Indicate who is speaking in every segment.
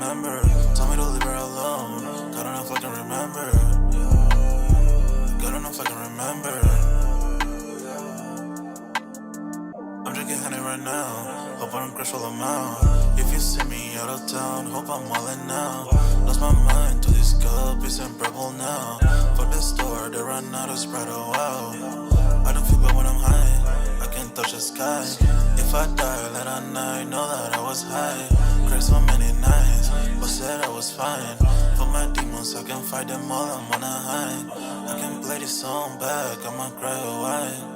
Speaker 1: remember. Told me to leave her alone. God don't know if I can remember. God don't know if I can remember. I'm drinking honey right now. Hope I don't crash all I'm out. If you see me out of town, hope I'm wildin' now. Lost my mind to this cup, it's unbearable now. Fuck the store, they run out of Sprite, oh wow. I don't feel bad when I'm high, I can't touch the sky. If I die, let I know that I was high. Cried so many nights, but said I was fine. For my demons, I can fight them all, I'm on a high. I can play this song back, I'ma cry a while.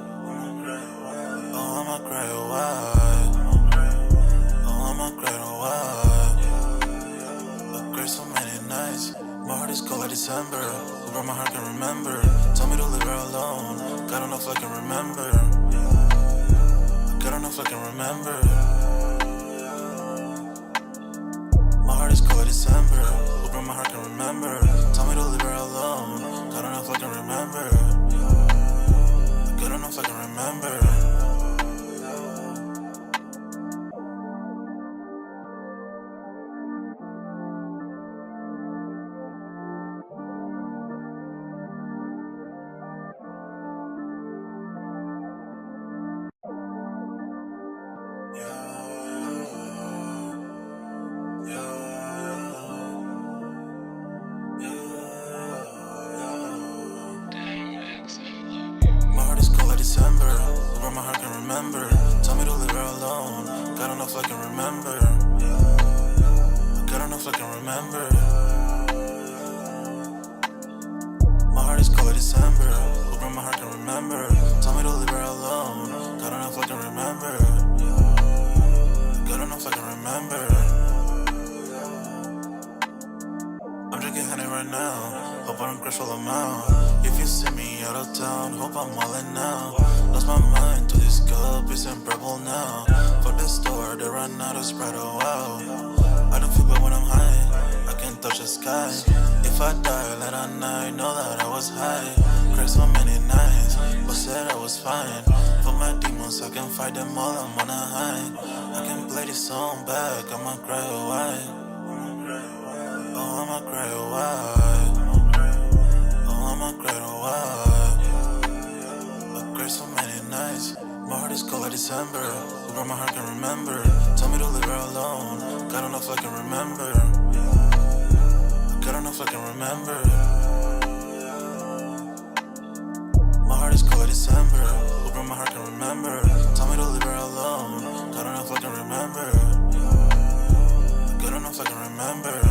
Speaker 1: Oh, I'ma cry a while. Oh, I'ma cry a while. I cried so many nights. My heart is cold like December. Where my heart can remember. Tell me to leave her alone. God don't know if I can remember. God don't know if I can remember. My heart is cold like December. Where my heart can remember. Tell me to leave her alone. God don't know if I can remember. God don't know if I can remember. December, where my heart can remember. Tell me to leave her alone. God don't know if I can remember. God don't know if I can remember. My heart is cold like December, where my heart can remember. Tell me to leave her alone. God don't know if I can remember. God don't know if I can remember. I'm drinking honey right now. Hope I don't crash all I'm out. If you see me out of town, hope I'm wildin' now. Lost my mind to this cup, it's unbearable now. Fuck the store, they run out of Sprite, oh wow. I don't feel bad when I'm high, I can't touch the sky. If I die, let I know that I was high. Cried so many nights, but said I was fine. For my demons, I can fight them all, I'm on a high. I can play this song back, I'ma cry a while. Oh, I'ma cry a while. Oh, I'ma cry a while. I cried so many nights. My heart is cold like December. Where my heart can remember. Tell me to leave her alone. God don't know if I can remember. God don't know if I can remember. My heart is cold like December. Where my heart can remember. Tell me to leave her alone. God don't know if I can remember. God don't know if I can remember.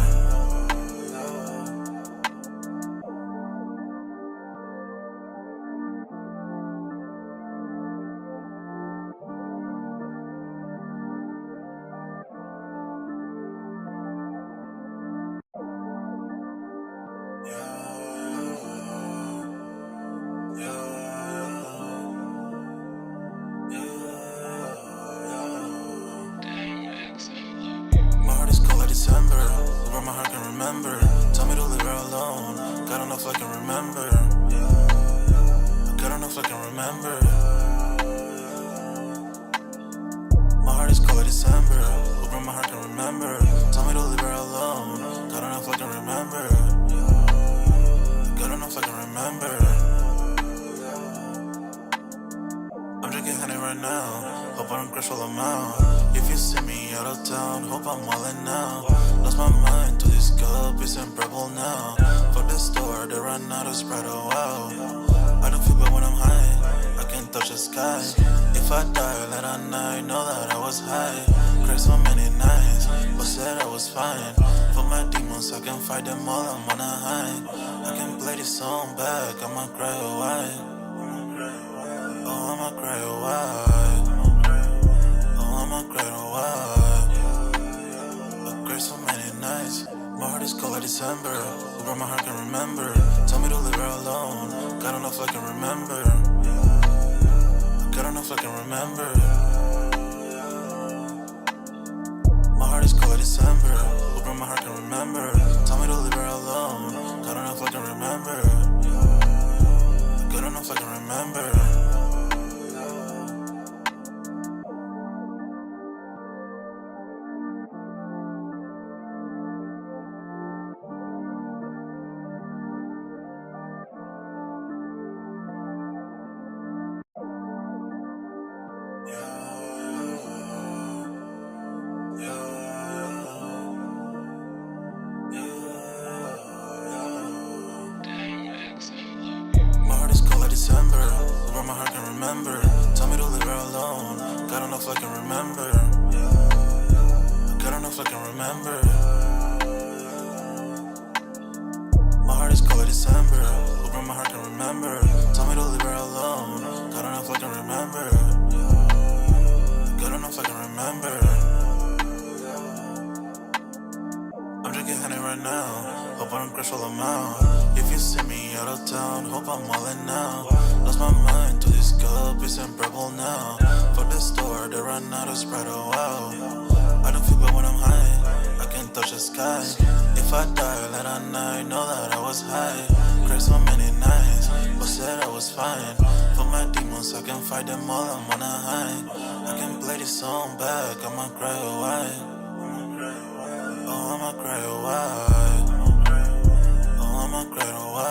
Speaker 1: December, where my heart can remember. Tell me to leave her alone. God don't know if I can remember. God don't know if I can remember. My heart is cold like December, where my heart can remember. Tell me to leave her alone. God don't know if I can remember. God don't know if I can remember. I'm drinking honey right now. Hope I don't crash all I'm out. If you see me out of town, hope I'm wildin' now. Lost my mind to this cup, it's unbearable now. Fuck the store, they run out of Sprite, oh wow. I don't feel bad when I'm high, I can't touch the sky. If I die, let I know that I was high. Cried so many nights, but said I was fine. For my demons, I can fight them all, I'm on a high. I can play this song back, I'ma cry a while. Oh, I'ma cry a while. Oh, I'ma cry a while. I cried so many nights. My heart is cold like December. Where my heart can remember. Tell me to leave her alone. God don't know if I can remember. God don't know if I can remember. My heart is cold like December. Where my heart can remember. Tell me to leave her alone. God don't know if I can remember. God don't know if I can remember. remember. Tell me to leave her alone. God enough I can remember. God enough I can remember. My heart is cold like December. Open my heart can remember. Tell me to leave her alone. God enough I can remember. God enough I can remember. I'm drinking honey right now. Hope I don't crash all amount. If you see me out of town, hope I'm wildin' now. Lost my mind to this cup, it's unbearable now. For the store, they run out of Sprite, oh wow. I don't feel bad when I'm high, I can touch the sky. If I die late at night, know that I was high. Cried so many nights, but said I was fine. For my demons, I can fight them all, I'm on a high. I can play this song back, I'ma cry or why. Oh, I'ma cry or why. Oh, I'ma cry or why.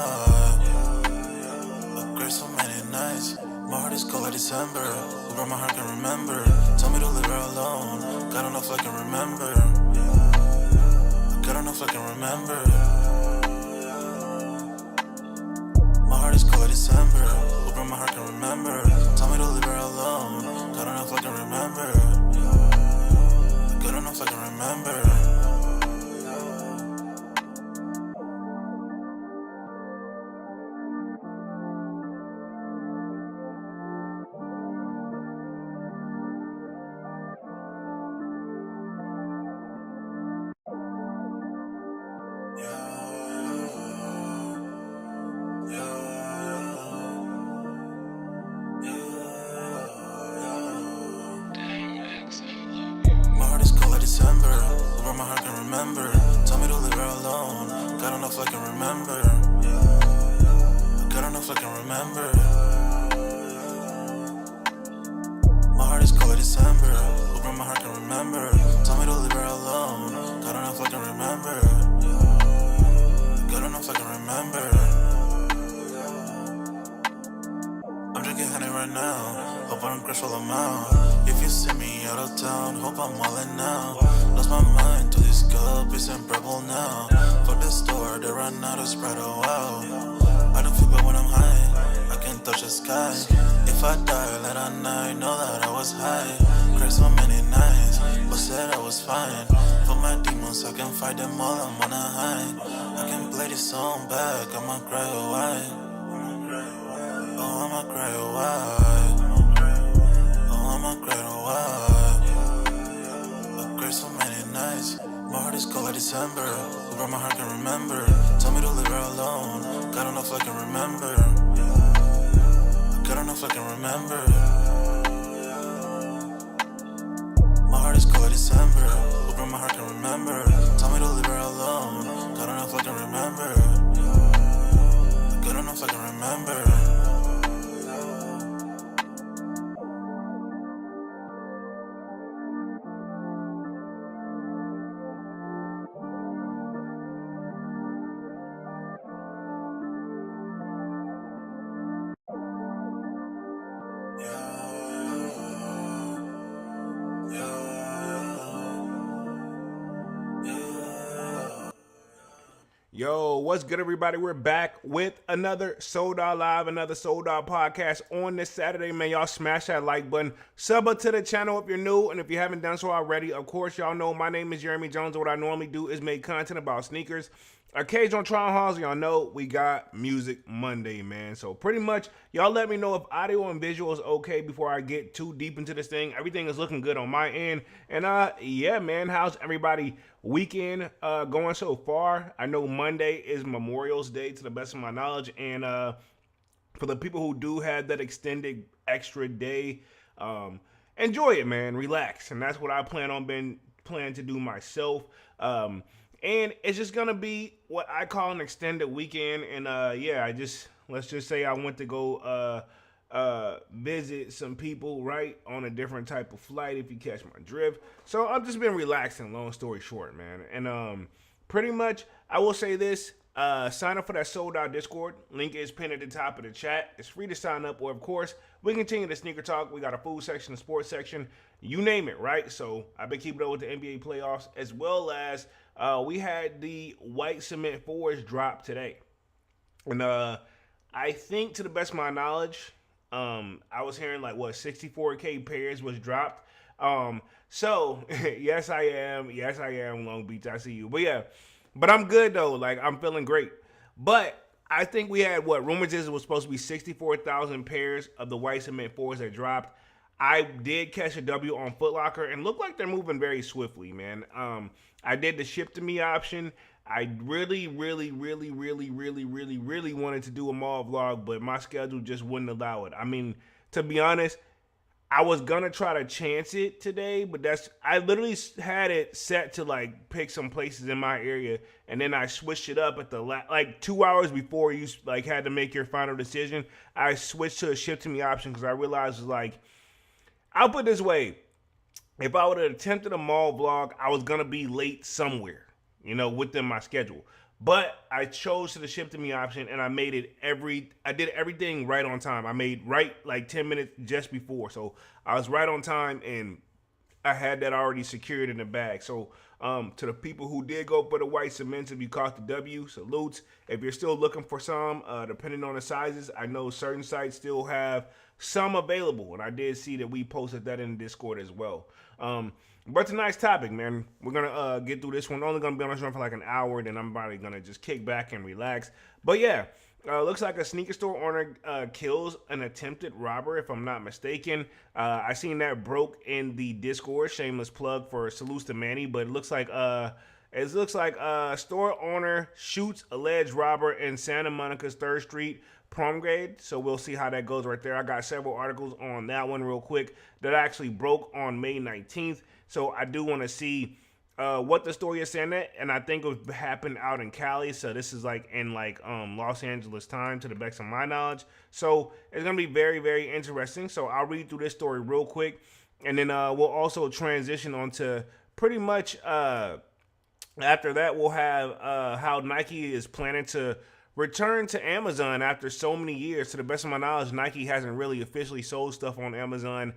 Speaker 1: I cried so many nights. My heart is cold like December. Over my heart can remember. Tell me to leave her alone. God enough I can remember. God enough I can remember. My heart is cold like December. Over my heart can remember. Tell me to leave her alone. God enough I can remember. God enough I can remember. My heart is cold like December. Over my heart can remember. Tell me to leave her alone. God enough I can remember. God enough I can remember. My heart is cold like December. Over my heart can remember. Tell me to leave her alone. God enough I can remember. God enough I can remember. I'm drinking honey right now. Hope I don't crash all amount. If you see me out of town, hope I'm wildin' now. Lost my mind to this cup, it's unbearable now. For the store, they run out of Sprite, oh wow. I don't feel bad when I'm high, I can touch the sky. If I die late at night, know that I was high. Cried so many nights, but said I was fine. For my demons, I can fight them all, I'm on a high. I can play this song back, I'ma cry or why. Oh, I'ma cry or why. Oh, I'ma cry or why. I cried so many nights. My heart is cold like December. Over my heart can remember. Tell me to leave her alone. God enough I can remember. God enough I can remember. My heart is cold like December. Over my heart can remember. Tell me to leave her alone. God enough I can remember. God enough I can remember.
Speaker 2: Yo, what's good, everybody? We're back with another Sold Out Live, another Sold Out podcast on this Saturday. Man, y'all smash that like button. Sub up to the channel if you're new, and if you haven't done so already, of course, y'all know my name is Jeremy Jones. What I normally do is make content about sneakers. Occasional trial hauls, y'all know we got Music Monday, man. So pretty much, y'all let me know if audio and visual is okay before I get too deep into this thing. Everything is looking good on my end. And yeah, man, how's everybody weekend going so far? I know Monday is Memorial's Day to the best of my knowledge. And for the people who do have that extended extra day, enjoy it, man. Relax. And that's what I plan to do myself. And it's just gonna be what I call an extended weekend. And yeah, let's just say I went to go visit some people, right, on a different type of flight, if you catch my drift. So I've just been relaxing, long story short, man. And pretty much I will say this. Sign up for that Sold Out Discord. Link is pinned at the top of the chat. It's free to sign up, or of course, we continue the sneaker talk. We got a food section, a sports section, you name it, right? So I've been keeping up with the NBA playoffs, as well as we had the white cement fours drop today. And I think, to the best of my knowledge, I was hearing like what 64K pairs was dropped. So yes, I am. Yes, I am. Long Beach, I see you. But yeah, but I'm good though. Like I'm feeling great. But I think we had what rumors is it was supposed to be 64,000 pairs of the white cement fours that dropped. I did catch a W on Foot Locker and look like they're moving very swiftly, man. I did the ship to me option. I really, really, really, really, really, really, really wanted to do a mall vlog, but my schedule just wouldn't allow it. I mean, to be honest, I was gonna try to chance it today, but I literally had it set to like pick some places in my area, and then I switched it up at the like 2 hours before you like had to make your final decision. I switched to a ship to me option because I realized it was like, I'll put it this way: if I would have attempted a mall vlog, I was gonna be late somewhere, within my schedule. But I chose the ship to me option, and I did everything right on time. I made right like 10 minutes just before, so I was right on time, and I had that already secured in the bag. So to the people who did go for the white cements, if you caught the W, salutes. If you're still looking for some, depending on the sizes, I know certain sites still have some available, and I did see that we posted that in the Discord as well. But tonight's topic, man, we're gonna get through this one. Only gonna be on this run for like an hour, then I'm probably gonna just kick back and relax. But yeah, looks like a sneaker store owner kills an attempted robber, if I'm not mistaken. I seen that broke in the Discord. Shameless plug for salutes to Manny, but it looks like store owner shoots alleged robber in Santa Monica's 3rd Street Promenade. So we'll see how that goes right there. I got several articles on that one real quick that actually broke on May 19th. So I do want to see what the story is saying that, and I think it happened out in Cali. So this is like in Los Angeles time, to the best of my knowledge. So it's gonna be very, very interesting. So I'll read through this story real quick, and then we'll also transition onto pretty much after that we'll have how Nike is planning to return to Amazon after so many years. To the best of my knowledge, Nike hasn't really officially sold stuff on Amazon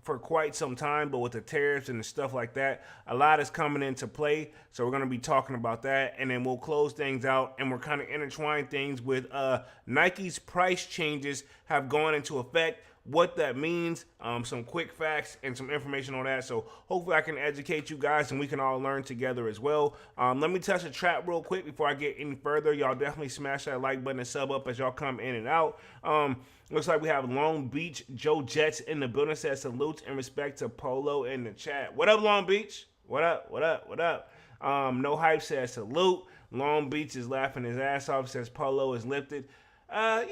Speaker 2: for quite some time, but with the tariffs and the stuff like that, a lot is coming into play. So we're going to be talking about that, and then we'll close things out, and we're kind of intertwine things with Nike's price changes have gone into effect, what that means, some quick facts and some information on that. So hopefully I can educate you guys and we can all learn together as well. Let me touch the chat real quick before I get any further. Y'all definitely smash that like button and sub up as y'all come in and out. Looks like we have Long Beach Joe Jets in the building. Says salutes in respect to Polo in the chat. What up, Long Beach? What up? What up? What up? No Hype says salute. Long Beach is laughing his ass off. Says Polo is lifted. I'm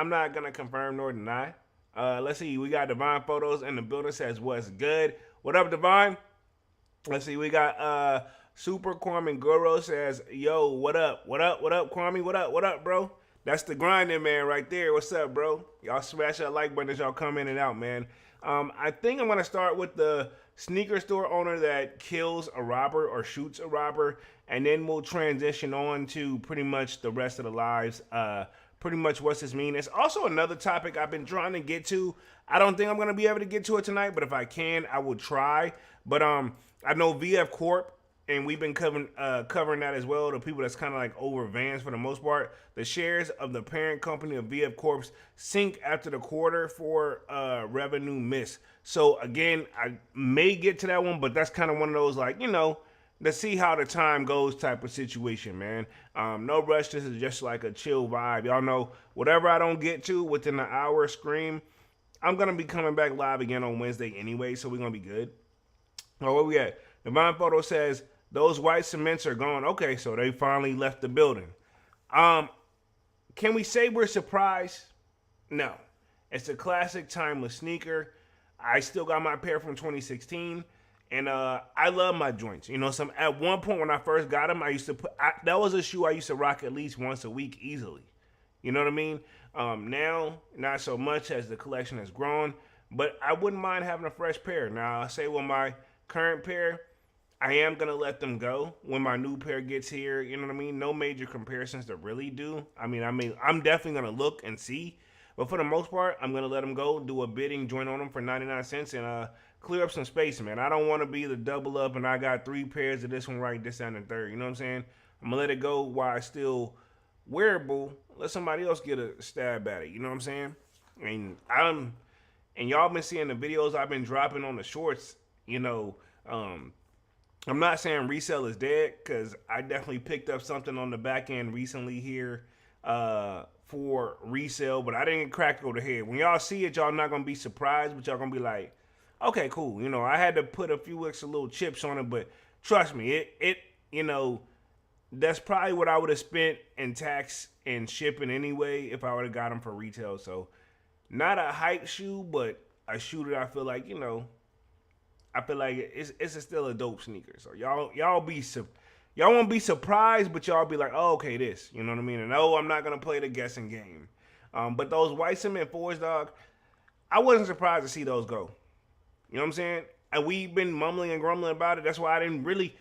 Speaker 2: not going to confirm nor deny. Let's see. We got Divine Photos in the building. Says, what's good? What up, Divine? Let's see. We got Super Kwame Goro says, yo, what up? What up? What up, Kwame? What up? What up, bro? That's the grinding man right there. What's up, bro? Y'all smash that like button as y'all come in and out, man. I think I'm going to start with the sneaker store owner that kills a robber or shoots a robber, and then we'll transition on to pretty much the rest of the lives. Pretty much what's this mean. It's also another topic I've been trying to get to. I don't think I'm going to be able to get to it tonight, but if I can, I will try. But I know VF Corp, and we've been covering that as well. The people that's kind of like over Vans for the most part. The shares of the parent company of VF Corp sink after the quarter for revenue miss. So again, I may get to that one, but that's kind of one of those like, let's see how the time goes type of situation, man. No rush. This is just like a chill vibe. Y'all know whatever I don't get to within an hour scream, I'm going to be coming back live again on Wednesday anyway, so we're going to be good. Oh, where we at? Divine Photo says, those white cements are gone. Okay, so they finally left the building. Can we say we're surprised? No. It's a classic timeless sneaker. I still got my pair from 2016. And I love my joints. At one point when I first got them, that was a shoe I used to rock at least once a week easily. You know what I mean? Now, not so much as the collection has grown, but I wouldn't mind having a fresh pair. Now, I say with my current pair, I am going to let them go when my new pair gets here. You know what I mean? No major comparisons to really do. I'm definitely going to look and see. But for the most part, I'm going to let them go, do a bidding, join on them for 99 cents, and clear up some space, man. I don't want to be the double up and I got 3 pairs of this one right, this and the third. You know what I'm saying? I'm going to let it go while I still wearable, let somebody else get a stab at it. You know what I'm saying? And y'all been seeing the videos I've been dropping on the shorts. You know, I'm not saying resale is dead because I definitely picked up something on the back end recently here for resale, but I didn't crack it over the head. When y'all see it, y'all not gonna be surprised, but y'all gonna be like, okay, cool. You know, I had to put a few extra little chips on it, but trust me, it you know, that's probably what I would have spent in tax and shipping anyway if I would have got them for retail. So not a hype shoe, but a shoe that I feel like, you know, I feel like it's still a dope sneaker. So y'all won't be surprised, but y'all be like, oh, okay, this. You know what I mean? And no, I'm not gonna play the guessing game. But those white cement fours, dog, I wasn't surprised to see those go. You know what I'm saying? And we've been mumbling and grumbling about it. That's why I didn't really,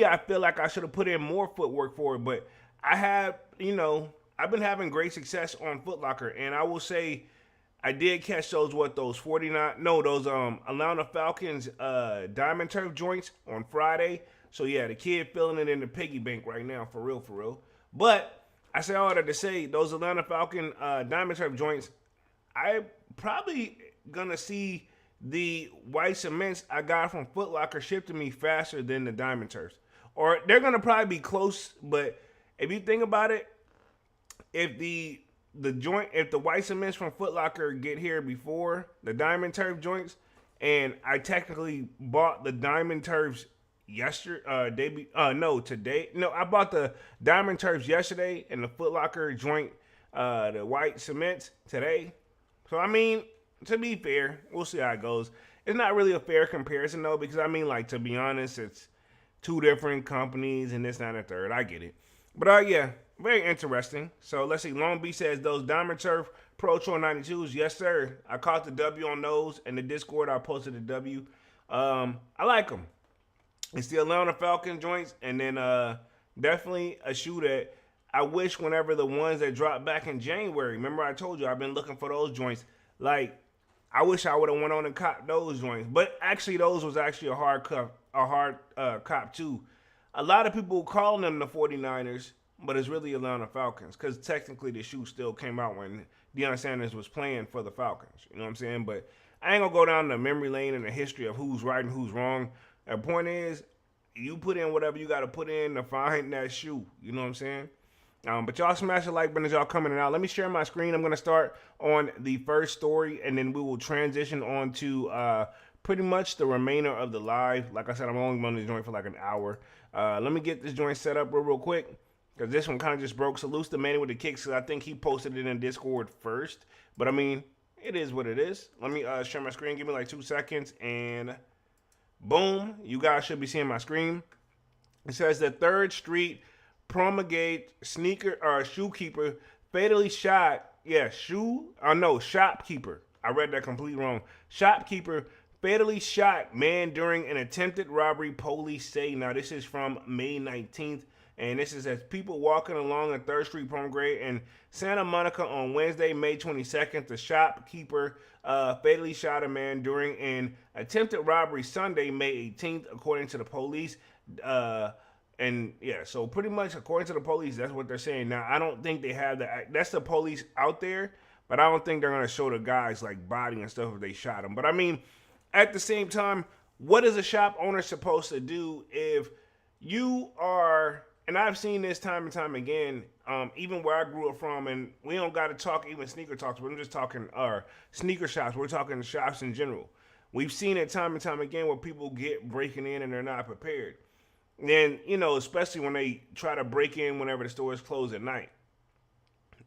Speaker 2: I feel like I should have put in more footwork for it. But I have, you know, I've been having great success on Foot Locker, and I will say I did catch those 49, no, those Atlanta Falcons Diamond Turf joints on Friday. So yeah, the kid feeling it in the piggy bank right now, for real, for real. But I say all that to say, those Atlanta Falcon Diamond Turf joints, I probably gonna see the white cements I got from Foot Locker shipped to me faster than the Diamond Turfs. Or they're gonna probably be close, but if you think about it, if the white cements from Foot Locker get here before the Diamond Turf joints, and I technically bought the Diamond Turfs today. No, I bought the Diamond Turfs yesterday and the Foot Locker joint, the white cements today. So I mean, to be fair, we'll see how it goes. It's not really a fair comparison though, because I mean, like, to be honest, it's two different companies and this, that, and the third. I get it. But yeah, very interesting. So let's see. Long Beach says those Diamond Turf Pro Tour 92s. Yes, sir. I caught the W on those. In the Discord, I posted the W. I like them. It's the Atlanta Falcon joints, and then definitely a shoe that I wish whenever the ones that dropped back in January. Remember I told you I've been looking for those joints. Like, I wish I would have went on and copped those joints. But actually, those was actually a hard cop too. A lot of people calling them the 49ers, but it's really Atlanta Falcons, because technically the shoe still came out when Deion Sanders was playing for the Falcons. You know what I'm saying? But I ain't gonna go down the memory lane and the history of who's right and who's wrong. The point is, you put in whatever you got to put in to find that shoe. You know what I'm saying? But y'all smash the like button as y'all coming out. Let me share my screen. I'm going to start on the first story, and then we will transition on to pretty much the remainder of the live. Like I said, I'm only going to join for like an hour. Let me get this joint set up real quick, because this one kind of just broke. Salute the man with the kicks, because I think he posted it in Discord first. But I mean, it is what it is. Let me share my screen. Give me like 2 seconds, and boom, you guys should be seeing my screen. It says the 3rd Street Promulgate shoekeeper fatally shot. Yeah, shopkeeper. I read that completely wrong. Shopkeeper fatally shot man during an attempted robbery, police say. Now, this is from May 19th. And this is as people walking along the 3rd Street Promulgate in Santa Monica on Wednesday, May 22nd. The shopkeeper fatally shot a man during an attempted robbery Sunday, May 18th, according to the police. And yeah, so pretty much according to the police, that's what they're saying. Now, I don't think they have that's the police out there, but I don't think they're going to show the guys like body and stuff if they shot him. But I mean, at the same time, what is a shop owner supposed to do if you are, and I've seen this time and time again, even where I grew up from, and we don't got to talk even sneaker talks, but I'm just talking sneaker shops. We're talking shops in general. We've seen it time and time again where people get breaking in and they're not prepared. And, you know, especially when they try to break in whenever the stores close at night.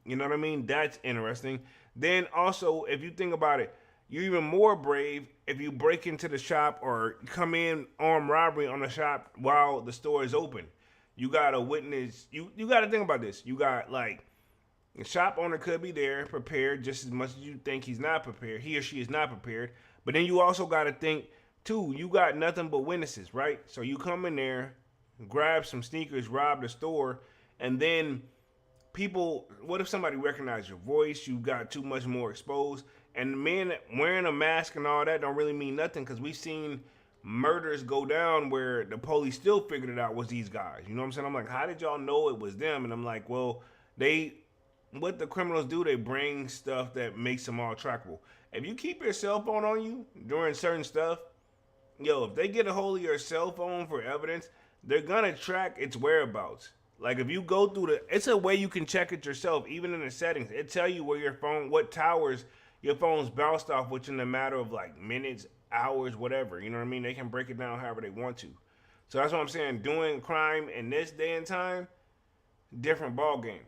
Speaker 2: You know what I mean? That's interesting. Then also, if you think about it, you're even more brave if you break into the shop or come in armed robbery on the shop while the store is open. You got to witness, you got to think about this. You got, like, the shop owner could be there prepared just as much as you think he's not prepared. He or she is not prepared. But then you also got to think, too, you got nothing but witnesses, right? So you come in there, grab some sneakers, rob the store, and then people, what if somebody recognized your voice? You got too much more exposed. And the men wearing a mask and all that don't really mean nothing, because we've seen murders go down where the police still figured it out was these guys. You know what I'm saying? I'm like, how did y'all know it was them? And I'm like, well, what the criminals do, they bring stuff that makes them all trackable. If you keep your cell phone on you during certain stuff, if they get a hold of your cell phone for evidence, they're gonna track its whereabouts. Like if you go through it's a way you can check it yourself, even in the settings. It tell you where your phone, what towers your phone's bounced off, which in a matter of like minutes, hours, whatever. You know what I mean? They can break it down however they want to. So that's what I'm saying. Doing crime in this day and time, different ball game.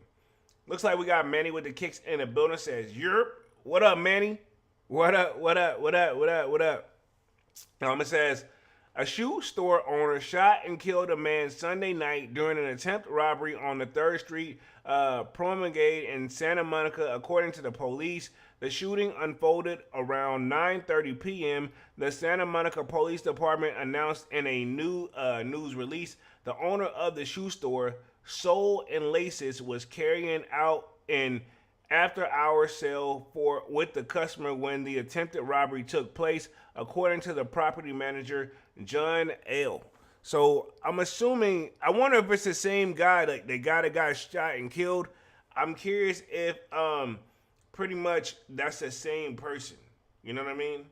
Speaker 2: Looks like we got Manny with the kicks in the building. Says, "Yerp, what up, Manny? What up? What up? What up? What up? What up?" It says, a shoe store owner shot and killed a man Sunday night during an attempted robbery on the 3rd Street Promenade in Santa Monica, according to the police. The shooting unfolded around 9:30 p.m. The Santa Monica Police Department announced in a new news release. The owner of the shoe store, Soul and Laces, was carrying out an after-hour sale with the customer when the attempted robbery took place, according to the property manager, John L. So I'm assuming, I wonder if it's the same guy, like the guy that got shot and killed. I'm curious if pretty much that's the same person. You know what I mean?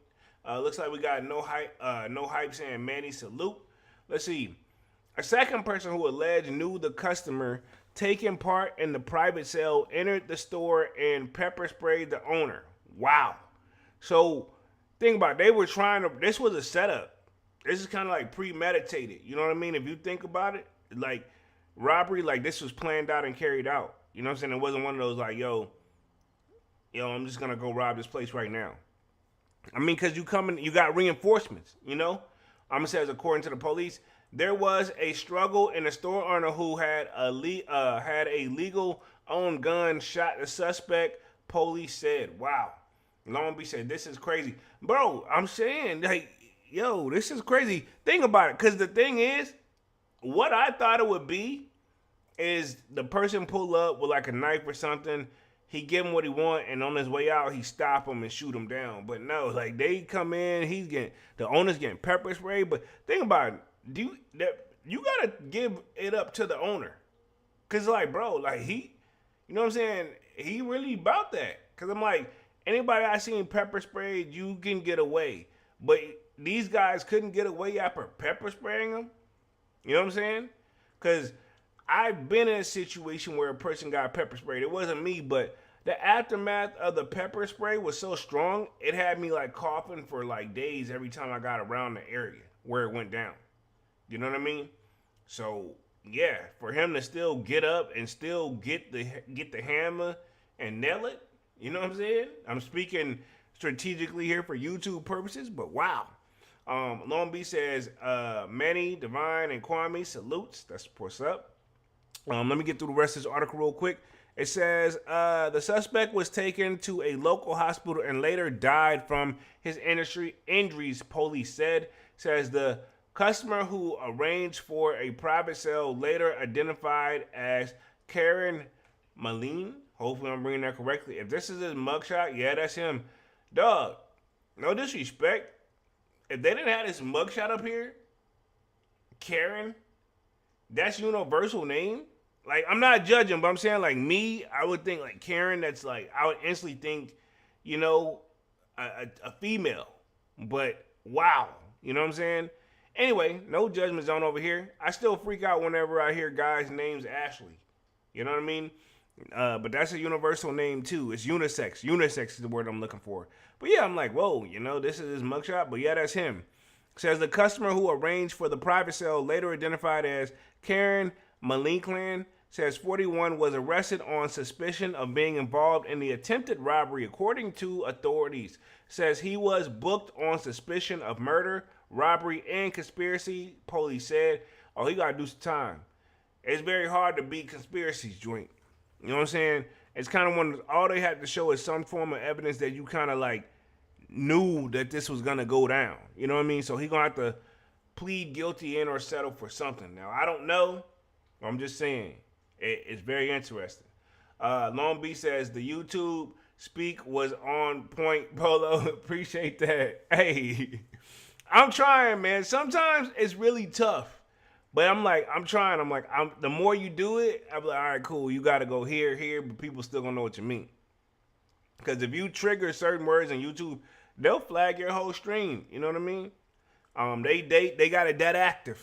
Speaker 2: Looks like we got no hype saying Manny salute. Let's see. A second person who alleged knew the customer taking part in the private sale entered the store and pepper sprayed the owner. Wow. So think about it. They were this was a setup. This is kind of like premeditated. You know what I mean? If you think about it, like robbery, like this was planned out and carried out. You know what I'm saying? It wasn't one of those like, yo, I'm just going to go rob this place right now. I mean, because you got reinforcements, you know? Says, according to the police, there was a struggle in the store owner who had a legal owned gun shot the suspect, police said. Wow. Long Beach said, this is crazy. Bro, I'm saying, like, this is crazy. Think about it, because the thing is, what I thought it would be is the person pull up with like a knife or something, he give him what he want, and on his way out, he stop him and shoot him down. But no, like they come in, the owner's getting pepper spray. But think about it. You gotta give it up to the owner, cause like, bro, like you know what I'm saying? He really about that. Cause I'm like, anybody I seen pepper sprayed, you can get away, but these guys couldn't get away after pepper spraying them. You know what I'm saying? Cause I've been in a situation where a person got pepper sprayed. It wasn't me, but the aftermath of the pepper spray was so strong, it had me like coughing for like days every time I got around the area where it went down. You know what I mean? So yeah, for him to still get up and still get the hammer and nail it, you know what I'm saying? I'm speaking strategically here for YouTube purposes, but wow. Long Beach says, Manny, Divine, and Kwame salutes. That's what's up. Let me get through the rest of this article real quick. It says, the suspect was taken to a local hospital and later died from his injuries, police said. Says the customer who arranged for a private sale, later identified as Karen Malene. Hopefully I'm bringing that correctly. If this is his mugshot, yeah, that's him. Dog, no disrespect. If they didn't have this mugshot up here, Karen, that's universal name. Like, I'm not judging, but I'm saying, like, me, I would think, like, Karen, that's, like, I would instantly think, a female. But, wow. You know what I'm saying? Anyway, no judgment zone over here. I still freak out whenever I hear guys' names Ashley. You know what I mean? But that's a universal name, too. It's unisex. Unisex is the word I'm looking for. But, yeah, I'm like, whoa, this is his mugshot. But, yeah, that's him. Says the customer who arranged for the private sale, later identified as Karen Malinkland, says 41 was arrested on suspicion of being involved in the attempted robbery, according to authorities. Says he was booked on suspicion of murder, robbery, and conspiracy, police said. Oh, he got to do some time. It's very hard to beat conspiracies, joint. You know what I'm saying? It's kind of when all they had to show is some form of evidence that you kind of like knew that this was going to go down. You know what I mean? So he going to have to plead guilty and or settle for something. Now, I don't know. I'm just saying. It's very interesting. Long Beach says the YouTube speak was on point. Polo, appreciate that. Hey, I'm trying, man. Sometimes it's really tough. But I'm like, the more you do it, I'm like, all right, cool. You got to go here, but people still gonna know what you mean. Because if you trigger certain words on YouTube, they'll flag your whole stream. You know what I mean? They got it that active.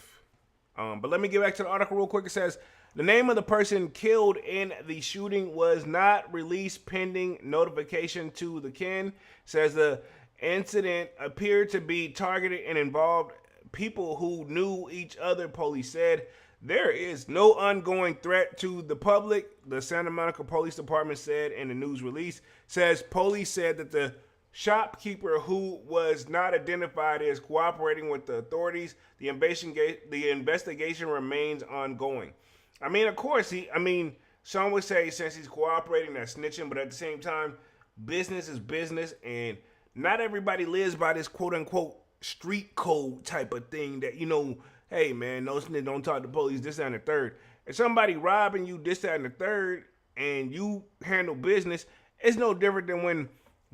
Speaker 2: But let me get back to the article real quick. It says the name of the person killed in the shooting was not released pending notification to the kin. Says the incident appeared to be targeted and involved people who knew each other. Police said there is no ongoing threat to the public. The Santa Monica Police Department said in the news release. Says police said that the shopkeeper, who was not identified, is cooperating with the authorities. The investigation remains ongoing. I mean, of course, some would say since he's cooperating, that's snitching, but at the same time, business is business, and not everybody lives by this quote-unquote street code type of thing that, hey, man, no snitch, don't talk to police, this, that, and the third. If somebody robbing you, this, that, and the third, and you handle business, it's no different than when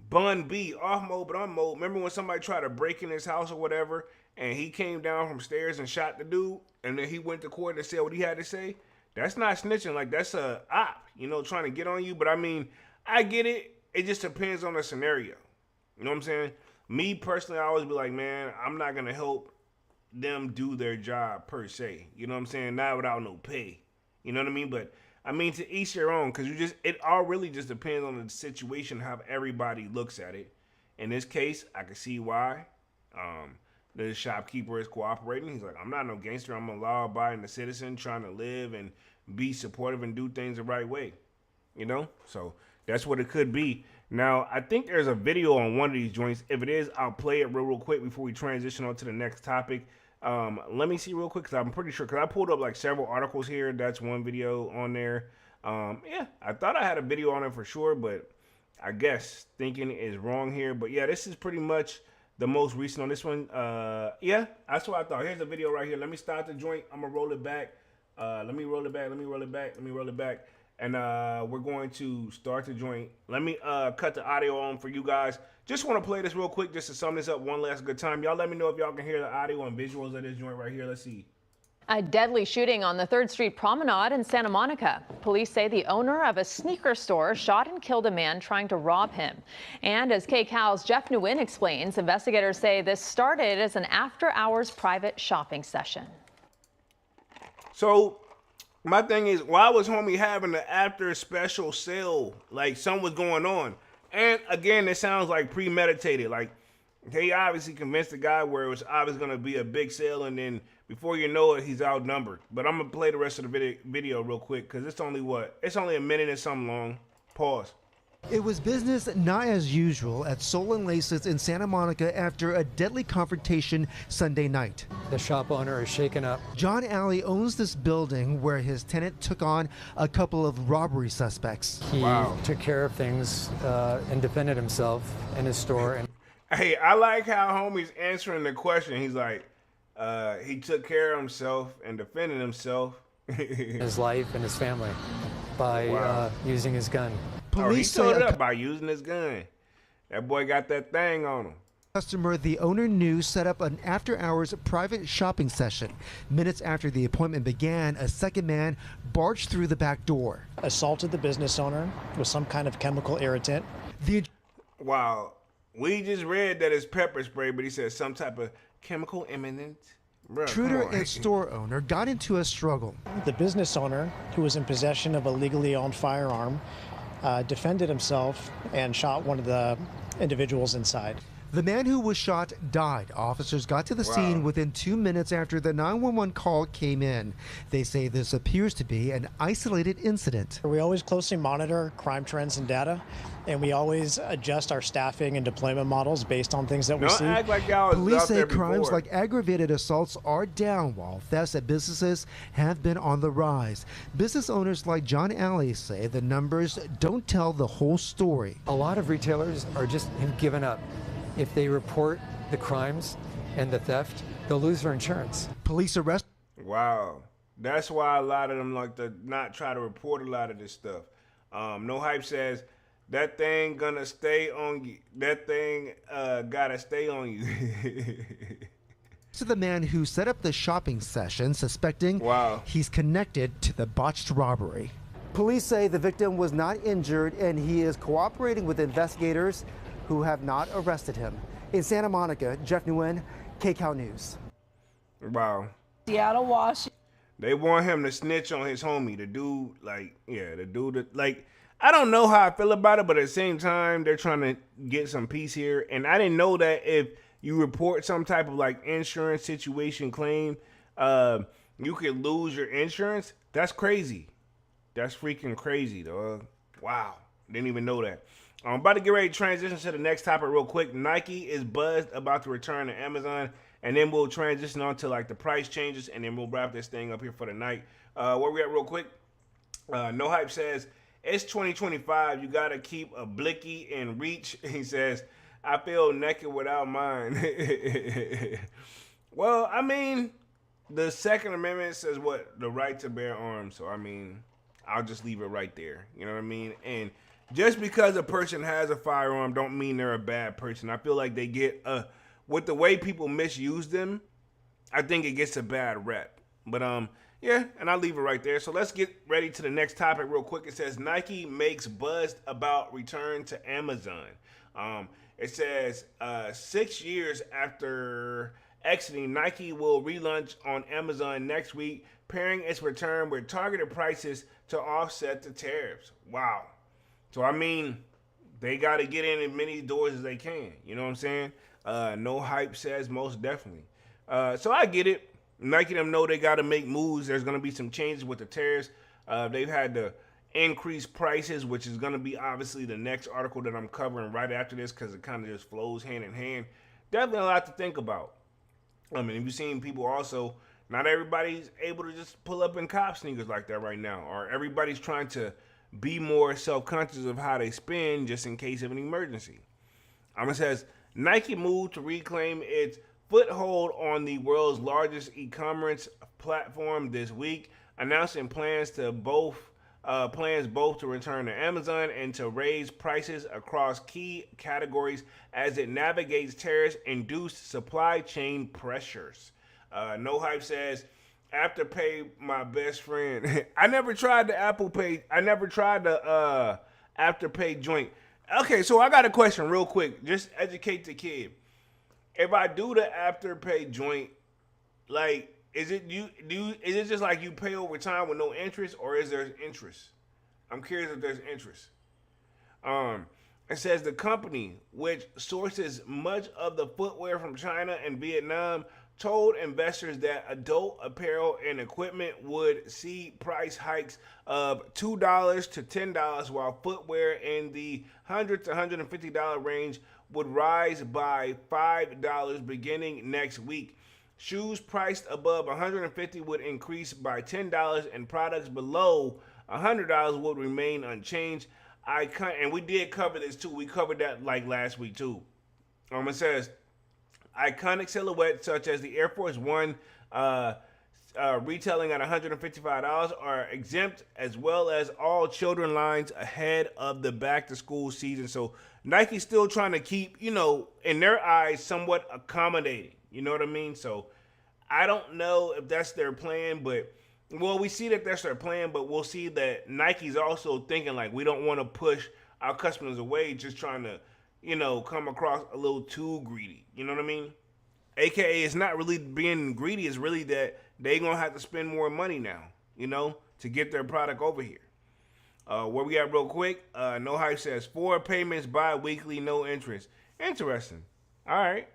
Speaker 2: Bun B, off mode but on mode. Remember when somebody tried to break in his house or whatever, and he came down from stairs and shot the dude, and then he went to court and said what he had to say? That's not snitching. Like, that's a op, trying to get on you. But I mean, I get it. It just depends on the scenario. You know what I'm saying? Me personally, I always be like, man, I'm not gonna help them do their job per se. You know what I'm saying? Not without no pay. You know what I mean? But I mean, to each their own, because it all really just depends on the situation, how everybody looks at it. In this case, I can see why the shopkeeper is cooperating. He's like, I'm not no gangster. I'm a law-abiding citizen trying to live and be supportive and do things the right way. So that's what it could be. Now, I think there's a video on one of these joints. If it is, I'll play it real quick before we transition on to the next topic. Let me see real quick, because I'm pretty sure, because I pulled up like several articles here. That's one video on there. Yeah, I thought I had a video on it for sure, but I guess thinking is wrong here. But yeah, this is pretty much the most recent on this one. Yeah, that's what I thought. Here's the video right here. Let me start the joint. I'm gonna roll it back. Let me roll it back. And we're going to start the joint. Let me cut the audio on for you guys. Just want to play this real quick just to sum this up one last good time. Y'all let me know if y'all can hear the audio and visuals of this joint right here. Let's see.
Speaker 3: A deadly shooting on the 3rd Street Promenade in Santa Monica. Police say the owner of a sneaker store shot and killed a man trying to rob him. And as KCAL's Jeff Nguyen explains, investigators say this started as an after-hours private shopping session.
Speaker 2: So my thing is, why was homie having the after special sale? Like, something was going on. And again, it sounds like premeditated. Like, they obviously convinced the guy where it was obviously going to be a big sale, and then before you know it, he's outnumbered. But I'm going to play the rest of the video real quick, because it's only a minute and something long. Pause.
Speaker 4: It was business not as usual at Soul + Laces in Santa Monica after a deadly confrontation Sunday night.
Speaker 5: The shop owner is shaken up.
Speaker 4: John Alley owns this building where his tenant took on a couple of robbery suspects.
Speaker 5: He took care of things and defended himself in his store. And
Speaker 2: hey, I like how homie's answering the question. He's like, he took care of himself and defended himself.
Speaker 5: his life and his family by using his gun.
Speaker 2: Police he it up by using his gun. That boy got that thing on him.
Speaker 4: Customer the owner knew set up an after-hours private shopping session. Minutes after the appointment began, a second man barged through the back door.
Speaker 6: Assaulted the business owner with some kind of chemical irritant.
Speaker 2: Wow. We just read that it's pepper spray, but he said some type of chemical imminent.
Speaker 4: Intruder and store owner got into a struggle.
Speaker 6: The business owner, who was in possession of a legally owned firearm, defended himself and shot one of the individuals inside.
Speaker 4: The man who was shot died. Officers got to the scene within 2 minutes after the 911 call came in. They say this appears to be an isolated incident.
Speaker 6: We always closely monitor crime trends and data, and we always adjust our staffing and deployment models based on things that we see.
Speaker 2: Act like y'all was
Speaker 4: Police
Speaker 2: out
Speaker 4: say
Speaker 2: there
Speaker 4: crimes
Speaker 2: before.
Speaker 4: like aggravated assaults are down, while thefts at businesses have been on the rise. Business owners like John Alley say the numbers don't tell the whole story.
Speaker 5: A lot of retailers are just have given up. If they report the crimes and the theft, they'll lose their insurance.
Speaker 4: Police arrest.
Speaker 2: Wow. That's why a lot of them like to not try to report a lot of this stuff. No Hype says, that thing gonna stay on you. That thing gotta stay on you.
Speaker 4: To the man who set up the shopping session, suspecting he's connected to the botched robbery. Police say the victim was not injured and he is cooperating with investigators who have not arrested him. In Santa Monica, Jeff Nguyen, KCAL News.
Speaker 2: Wow.
Speaker 7: Seattle, Washington.
Speaker 2: They want him to snitch on his homie. The dude, I don't know how I feel about it, but at the same time, they're trying to get some peace here. And I didn't know that if you report some type of insurance situation claim, you could lose your insurance. That's crazy. That's freaking crazy, dog. Wow. Didn't even know that. I'm about to get ready to transition to the next topic real quick. Nike is buzzed about the return to Amazon, and then we'll transition on to the price changes, and then we'll wrap this thing up here for the night. Where we at real quick? No Hype says, it's 2025. You got to keep a blicky in reach. He says, I feel naked without mine. Well, I mean, the Second Amendment says what? The right to bear arms. So, I mean, I'll just leave it right there. You know what I mean? And just because a person has a firearm don't mean they're a bad person. I feel like they get, with the way people misuse them, I think it gets a bad rep. But, yeah, and I'll leave it right there. So let's get ready to the next topic real quick. It says Nike makes buzz about return to Amazon. It says 6 years after exiting, Nike will relaunch on Amazon next week, pairing its return with targeted prices to offset the tariffs. Wow. So, I mean, they got to get in as many doors as they can. You know what I'm saying? No Hype says most definitely. So I get it. Nike them know they got to make moves. There's going to be some changes with the tariffs. They've had to increase prices, which is going to be obviously the next article that I'm covering right after this because it kind of just flows hand in hand. Definitely a lot to think about. I mean, you've seen people also, not everybody's able to just pull up in cop sneakers like that right now, or everybody's trying to be more self-conscious of how they spend just in case of an emergency. It says, Nike moved to reclaim its foothold on the world's largest e-commerce platform this week, announcing plans both to return to Amazon and to raise prices across key categories as it navigates tariffs-induced supply chain pressures. No Hype says, Afterpay, my best friend. I never tried the Apple Pay. I never tried the Afterpay joint. Okay, so I got a question real quick. Just educate the kid. If I do the Afterpay joint, is it just like you pay over time with no interest, or is there interest? I'm curious if there's interest. It says the company, which sources much of the footwear from China and Vietnam, told investors that adult apparel and equipment would see price hikes of $2 to $10, while footwear in the $100 to $150 range would rise by $5 beginning next week. Shoes priced above $150 would increase by $10, and products below $100 would remain unchanged. And we did cover this too. We covered that last week too. It says iconic silhouettes such as the Air Force One, retailing at $155, are exempt, as well as all children lines ahead of the back-to-school season. So Nike's still trying to keep, in their eyes, somewhat accommodating. You know what I mean? So I don't know if that's their plan, but we see that that's their plan, but we'll see that Nike's also thinking we don't want to push our customers away, just trying to, come across a little too greedy. You know what I mean? AKA, it's not really being greedy. It's really that they going to have to spend more money now, to get their product over here. Where we at real quick, No Hype says 4 payments bi-weekly, no interest. Interesting. All right.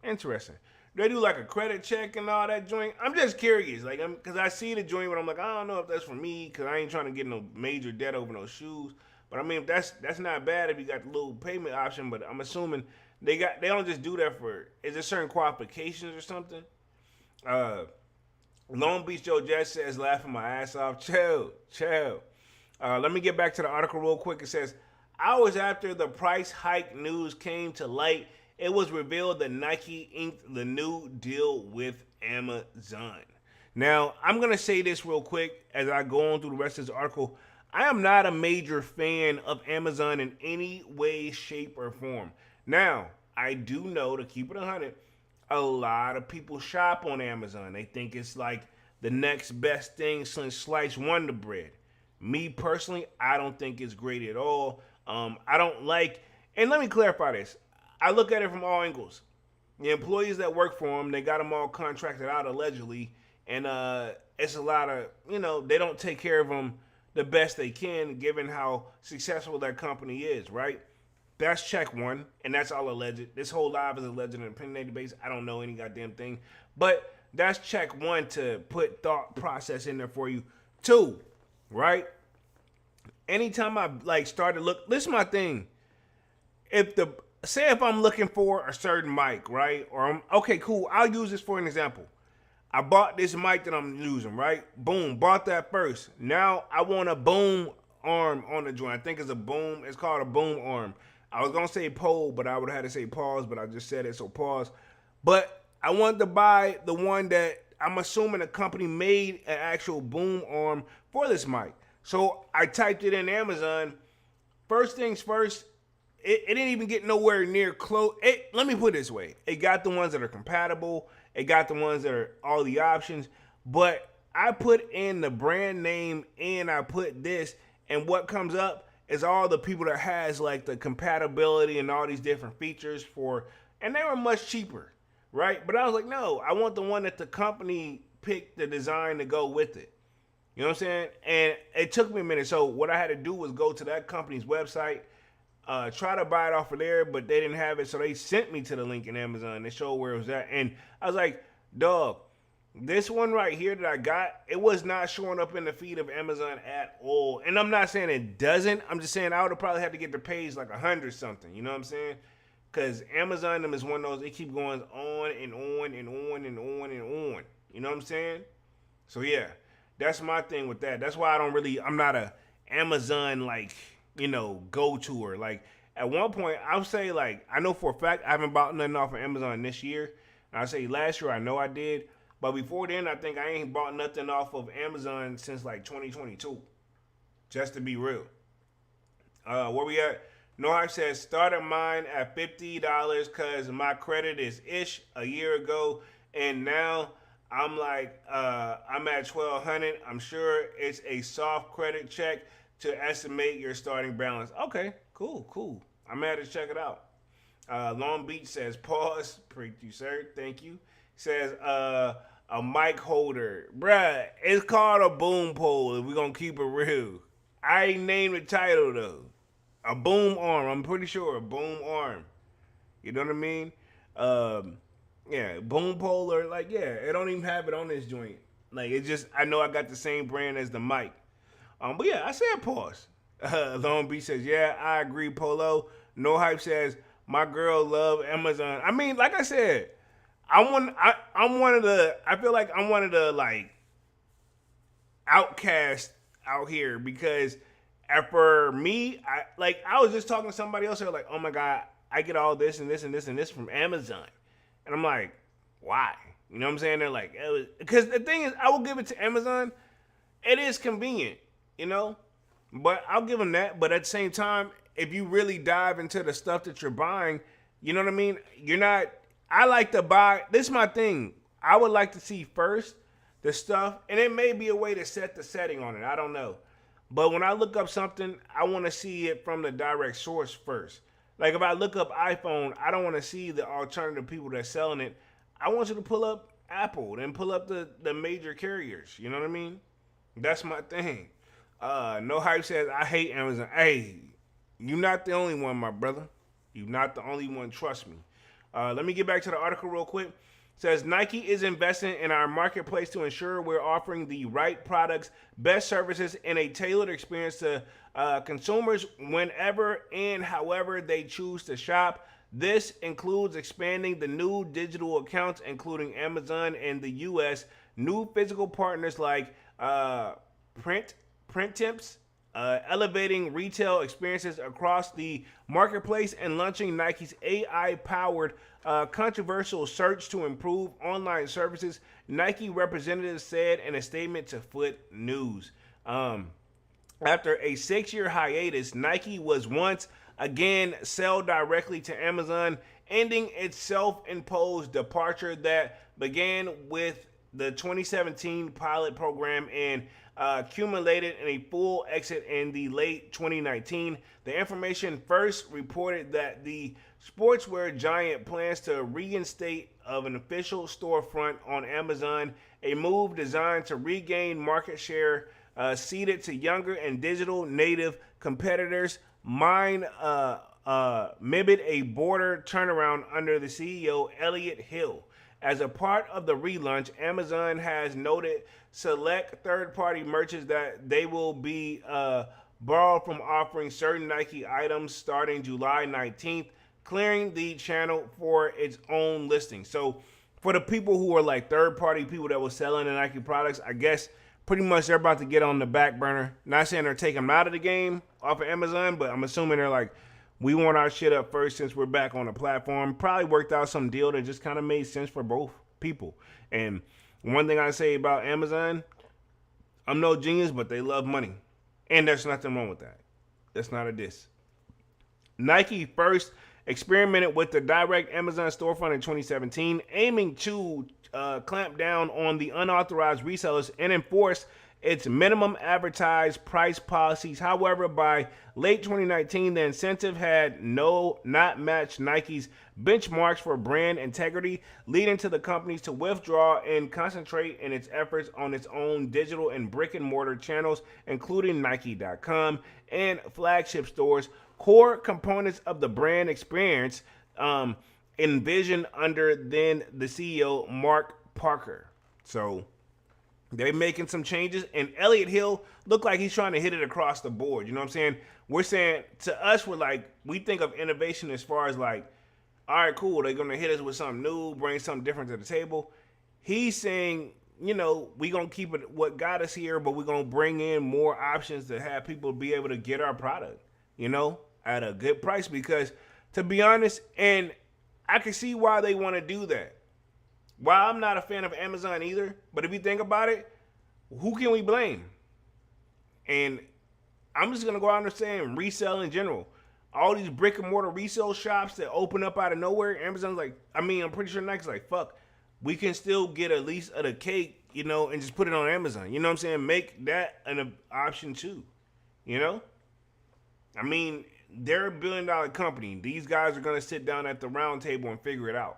Speaker 2: Interesting. They do a credit check and all that joint. I'm just curious, because I see the joint, but I'm I don't know if that's for me, because I ain't trying to get no major debt over no shoes. But I mean, if that's not bad if you got the little payment option. But I'm assuming they don't just do that is there certain qualifications or something? Long Beach Joe Jess says, laughing my ass off. Chill. Let me get back to the article real quick. It says, hours after the price hike news came to light, it was revealed that Nike inked the new deal with Amazon. Now, I'm going to say this real quick as I go on through the rest of this article. I am not a major fan of Amazon in any way, shape, or form. Now, I do know, to keep it 100, a lot of people shop on Amazon. They think it's like the next best thing since sliced Wonder Bread. Me personally, I don't think it's great at all. I don't like, and let me clarify this. I look at it from all angles. The employees that work for them, they got them all contracted out allegedly, and it's a lot of, they don't take care of them the best they can given how successful their company is, right? That's check one, and that's all alleged. This whole live is alleged and opinionated based. I don't know any goddamn thing. But that's check one to put thought process in there for you. Two, right? Anytime I start to look, this is my thing. If I'm looking for a certain mic, right? Or okay, cool. I'll use this for an example. I bought this mic that I'm using, right? Boom, bought that first. Now I want a boom arm on the joint. I think it's a boom. It's called a boom arm. I was gonna say pole, but I would have had to say pause, but I just said it, so pause. But I wanted to buy the one that I'm assuming the company made an actual boom arm for this mic. So I typed it in Amazon. First things first, it didn't even get nowhere near close. Let me put it this way. It got the ones that are compatible. It got the ones that are all the options. But I put in the brand name and I put this, and what comes up is all the people that has like the compatibility and all these different features for, and they were much cheaper, right? But I was like, no, I want the one that the company picked the design to go with it. You know what I'm saying? And it took me a minute. So what I had to do was go to that company's website, try to buy it off of there, but they didn't have it. So they sent me to the link in Amazon. They showed where it was at. And I was like, dog, this one right here that I got, it was not showing up in the feed of Amazon at all. And I'm not saying it doesn't. I'm just saying I would have probably had to get the page like 100 something. You know what I'm saying? Because Amazon them is one of those, they keep going on and on and on and on and on. You know what I'm saying? So yeah, that's my thing with that. That's why I'm not a Amazon go-to-er. Like at one point, I'll say I know for a fact I haven't bought nothing off of Amazon this year. And I say last year I know I did. But before then, I think I ain't bought nothing off of Amazon since 2022. Just to be real. Where we at? No Hype says, started mine at $50 because my credit is ish a year ago. And now I'm I'm at $1,200. I'm sure it's a soft credit check to estimate your starting balance. Okay, cool. I'm at to check it out. Long Beach says, pause. Preach you, sir. Thank you. Says, a mic holder. Bruh, it's called a boom pole if we're going to keep it real. I ain't named the title, though. A boom arm. I'm pretty sure a boom arm. You know what I mean? Yeah, boom pole or it don't even have it on this joint. It's just, I know I got the same brand as the mic. But yeah, I said pause. Long Beach says, yeah, I agree, Polo. No Hype says, my girl love Amazon. I mean, like I said, I feel like I'm one of the outcasts out here because for me, I was just talking to somebody else. They're like, oh my God, I get all this and this and this and this from Amazon. And I'm like, why? You know what I'm saying? They're like, because the thing is, I will give it to Amazon. It is convenient, but I'll give them that. But at the same time, if you really dive into the stuff that you're buying, you know what I mean? I like to buy, this is my thing. I would like to see first the stuff, and it may be a way to set the setting on it. I don't know. But when I look up something, I want to see it from the direct source first. Like if I look up iPhone, I don't want to see the alternative people that's selling it. I want you to pull up Apple, then pull up the major carriers. You know what I mean? That's my thing. No Hype says, I hate Amazon. Hey, you're not the only one, my brother. You're not the only one, trust me. Let me get back to the article real quick. It says, Nike is investing in our marketplace to ensure we're offering the right products, best services, and a tailored experience to consumers whenever and however they choose to shop. This includes expanding the new digital accounts, including Amazon in the U.S., new physical partners like Printemps, elevating retail experiences across the marketplace, and launching Nike's AI-powered controversial search to improve online services, Nike representatives said in a statement to Foot News. After a 6-year hiatus, Nike was once again sell directly to Amazon ending its self-imposed departure that began with the 2017 pilot program and accumulated in a full exit in the late 2019. The information first reported that the sportswear giant plans to reinstate of an official storefront on Amazon, a move designed to regain market share ceded to younger and digital native competitors. Mibid a border turnaround under the CEO Elliot Hill. As a part of the relaunch, Amazon has noted select third-party merchants that they will be barred from offering certain Nike items starting July 19th, clearing the channel for its own listing. So for the people who are like third-party people that were selling the Nike products, I guess pretty much they're about to get on the back burner. Not saying they're taking them out of the game off of Amazon, but I'm assuming they're like, we want our shit up first since we're back on the platform. Probably worked out some deal that just kind of made sense for both people. And one thing I say about Amazon, I'm no genius, but they love money. And there's nothing wrong with that. That's not a diss. Nike first experimented with the direct Amazon storefront in 2017, aiming to clamp down on the unauthorized resellers and enforce its minimum advertised price policies. However, by late 2019, the incentive had not matched Nike's benchmarks for brand integrity, leading to the companies to withdraw and concentrate in its efforts on its own digital and brick and mortar channels, including Nike.com and flagship stores, core components of the brand experience envisioned under then the CEO Mark Parker. So they're making some changes, and Elliot Hill looked like he's trying to hit it across the board. You know what I'm saying? We're saying, to us, we're like, we think of innovation as far as like, all right, cool, they're going to hit us with something new, bring something different to the table. He's saying, you know, we're going to keep it what got us here, but we're going to bring in more options to have people be able to get our product, you know, at a good price. Because, to be honest, and I can see why they want to do that. While I'm not a fan of Amazon either, but if you think about it, who can we blame? And I'm just going to go out and say resell in general. All these brick and mortar resale shops that open up out of nowhere, Amazon's like, I mean, I'm pretty sure Nike's like, fuck, we can still get a lease of the cake, you know, and just put it on Amazon. You know what I'm saying? Make that an option too, you know? I mean, they're a $1 billion company. These guys are going to sit down at the round table and figure it out.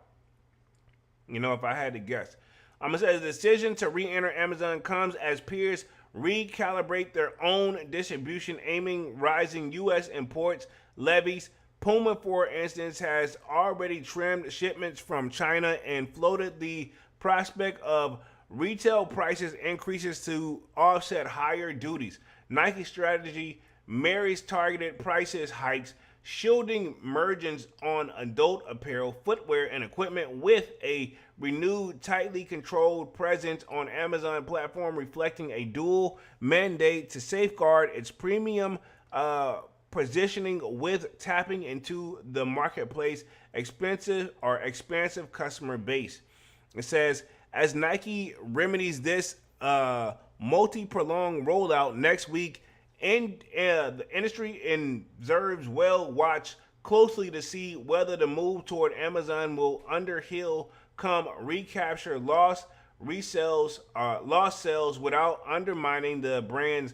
Speaker 2: You know, if I had to guess. I'm going to say the decision to re-enter Amazon comes as peers recalibrate their own distribution, aiming rising U.S. imports levies. Puma, for instance, has already trimmed shipments from China and floated the prospect of retail prices increases to offset higher duties. Nike's strategy marries targeted prices hikes, shielding margins on adult apparel, footwear, and equipment with a renewed, tightly controlled presence on Amazon platform, reflecting a dual mandate to safeguard its premium positioning with tapping into the marketplace expansive customer base. It says, as Nike remedies this multi-pronged rollout next week, and the industry observes will watch closely to see whether the move toward Amazon will underhill come recapture lost sales without undermining the brand's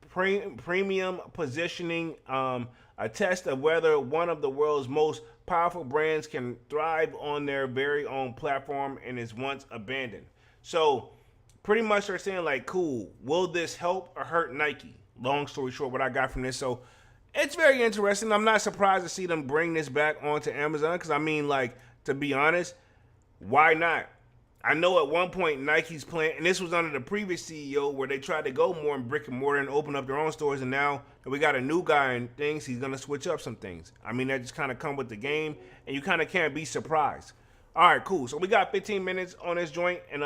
Speaker 2: premium positioning, a test of whether one of the world's most powerful brands can thrive on their very own platform and is once abandoned. So pretty much they're saying like, cool, will this help or hurt Nike? Long story short, what I got from this. So it's very interesting. I'm not surprised to see them bring this back onto Amazon because, I mean, like, to be honest, why not? I know at one point Nike's plan, and this was under the previous CEO where they tried to go more in brick and mortar and open up their own stores, and now that we got a new guy and things, he's going to switch up some things. I mean, that just kind of come with the game, and you kind of can't be surprised. All right, cool. So we got 15 minutes on this joint, and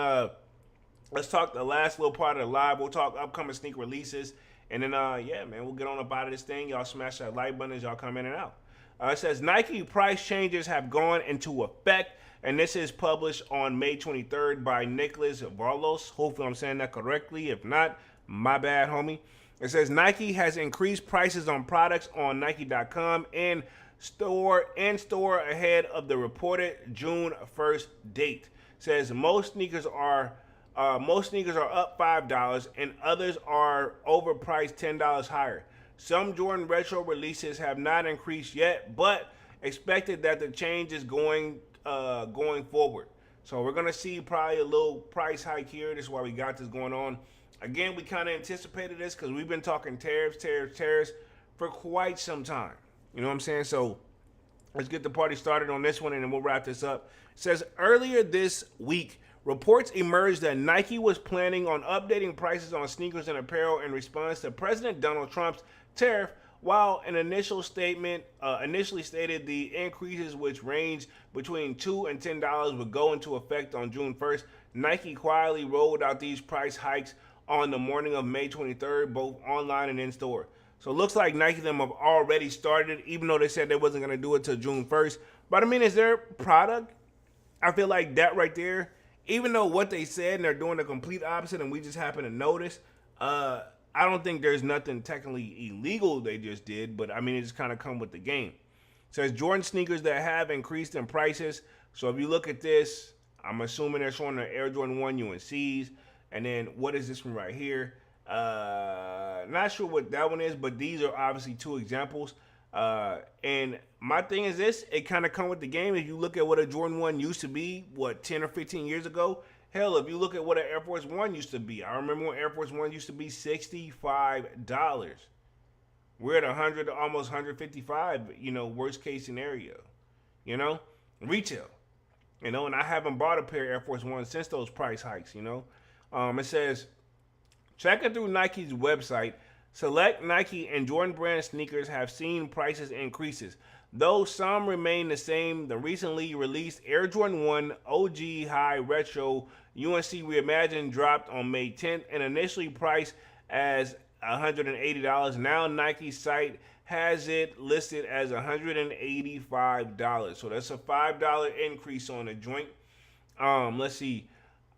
Speaker 2: let's talk the last little part of the live. We'll talk upcoming sneak releases. And then, yeah, man, we'll get on up out of this thing. Y'all smash that like button as y'all come in and out. It says Nike price changes have gone into effect. And this is published on May 23rd by Nicholas Varlos. Hopefully I'm saying that correctly. If not, my bad, homie. It says Nike has increased prices on products on Nike.com and in-store ahead of the reported June 1st date. Says most sneakers are up $5 and others are overpriced $10 higher. Some Jordan Retro releases have not increased yet, but expected that the change is going forward. So we're going to see probably a little price hike here. This is why we got this going on. Again, we kind of anticipated this because we've been talking tariffs for quite some time. You know what I'm saying? So let's get the party started on this one and then we'll wrap this up. It says earlier this week, reports emerged that Nike was planning on updating prices on sneakers and apparel in response to President Donald Trump's tariff, while an initial statement initially stated the increases, which range between $2 and $10, would go into effect on June 1st. Nike quietly rolled out these price hikes on the morning of May 23rd, both online and in-store. So it looks like Nike them have already started, even though they said they wasn't going to do it till June 1st. But I mean, is their product? I feel like that right there, even though what they said and they're doing the complete opposite and we just happen to notice, I don't think there's nothing technically illegal they just did, but I mean, it just kind of come with the game. It says Jordan sneakers that have increased in prices. So if you look at this, I'm assuming they're showing the Air Jordan 1 UNCs. And then what is this one right here? Not sure what that one is, but these are obviously two examples. And my thing is this, it kind of come with the game. If you look at what a Jordan 1 used to be, 10 or 15 years ago, hell, if you look at what an Air Force One used to be, I remember when Air Force One used to be $65. We're at 100, almost 155, worst case scenario, retail, and I haven't bought a pair of Air Force One since those price hikes, It says, checking through Nike's website, select Nike and Jordan brand sneakers have seen prices increases. Though some remain the same, the recently released Air Jordan 1 OG High Retro UNC Reimagined dropped on May 10th and initially priced as $180. Now Nike's site has it listed as $185. So that's a $5 increase on the joint. Let's see.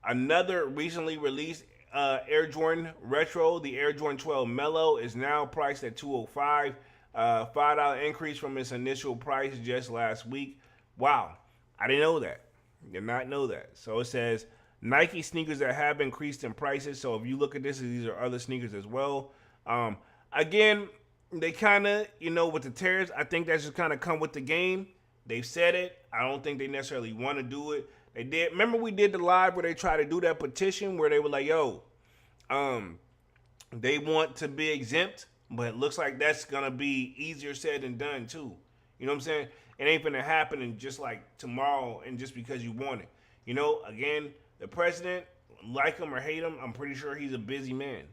Speaker 2: Another recently released Air Jordan Retro, the Air Jordan 12 Mellow, is now priced at $205. $5 increase from its initial price just last week. Wow, I didn't know that. Did not know that. So it says Nike sneakers that have increased in prices. So if you look at this, these are other sneakers as well. Again, they kind of, with the tariffs, I think that's just kind of come with the game. They've said it. I don't think they necessarily want to do it. They did. Remember we did the live where they tried to do that petition where they were like, yo, they want to be exempt. But it looks like that's going to be easier said than done, too. You know what I'm saying? It ain't going to happen in just like tomorrow and just because you want it. Again, the president, like him or hate him, I'm pretty sure he's a busy man.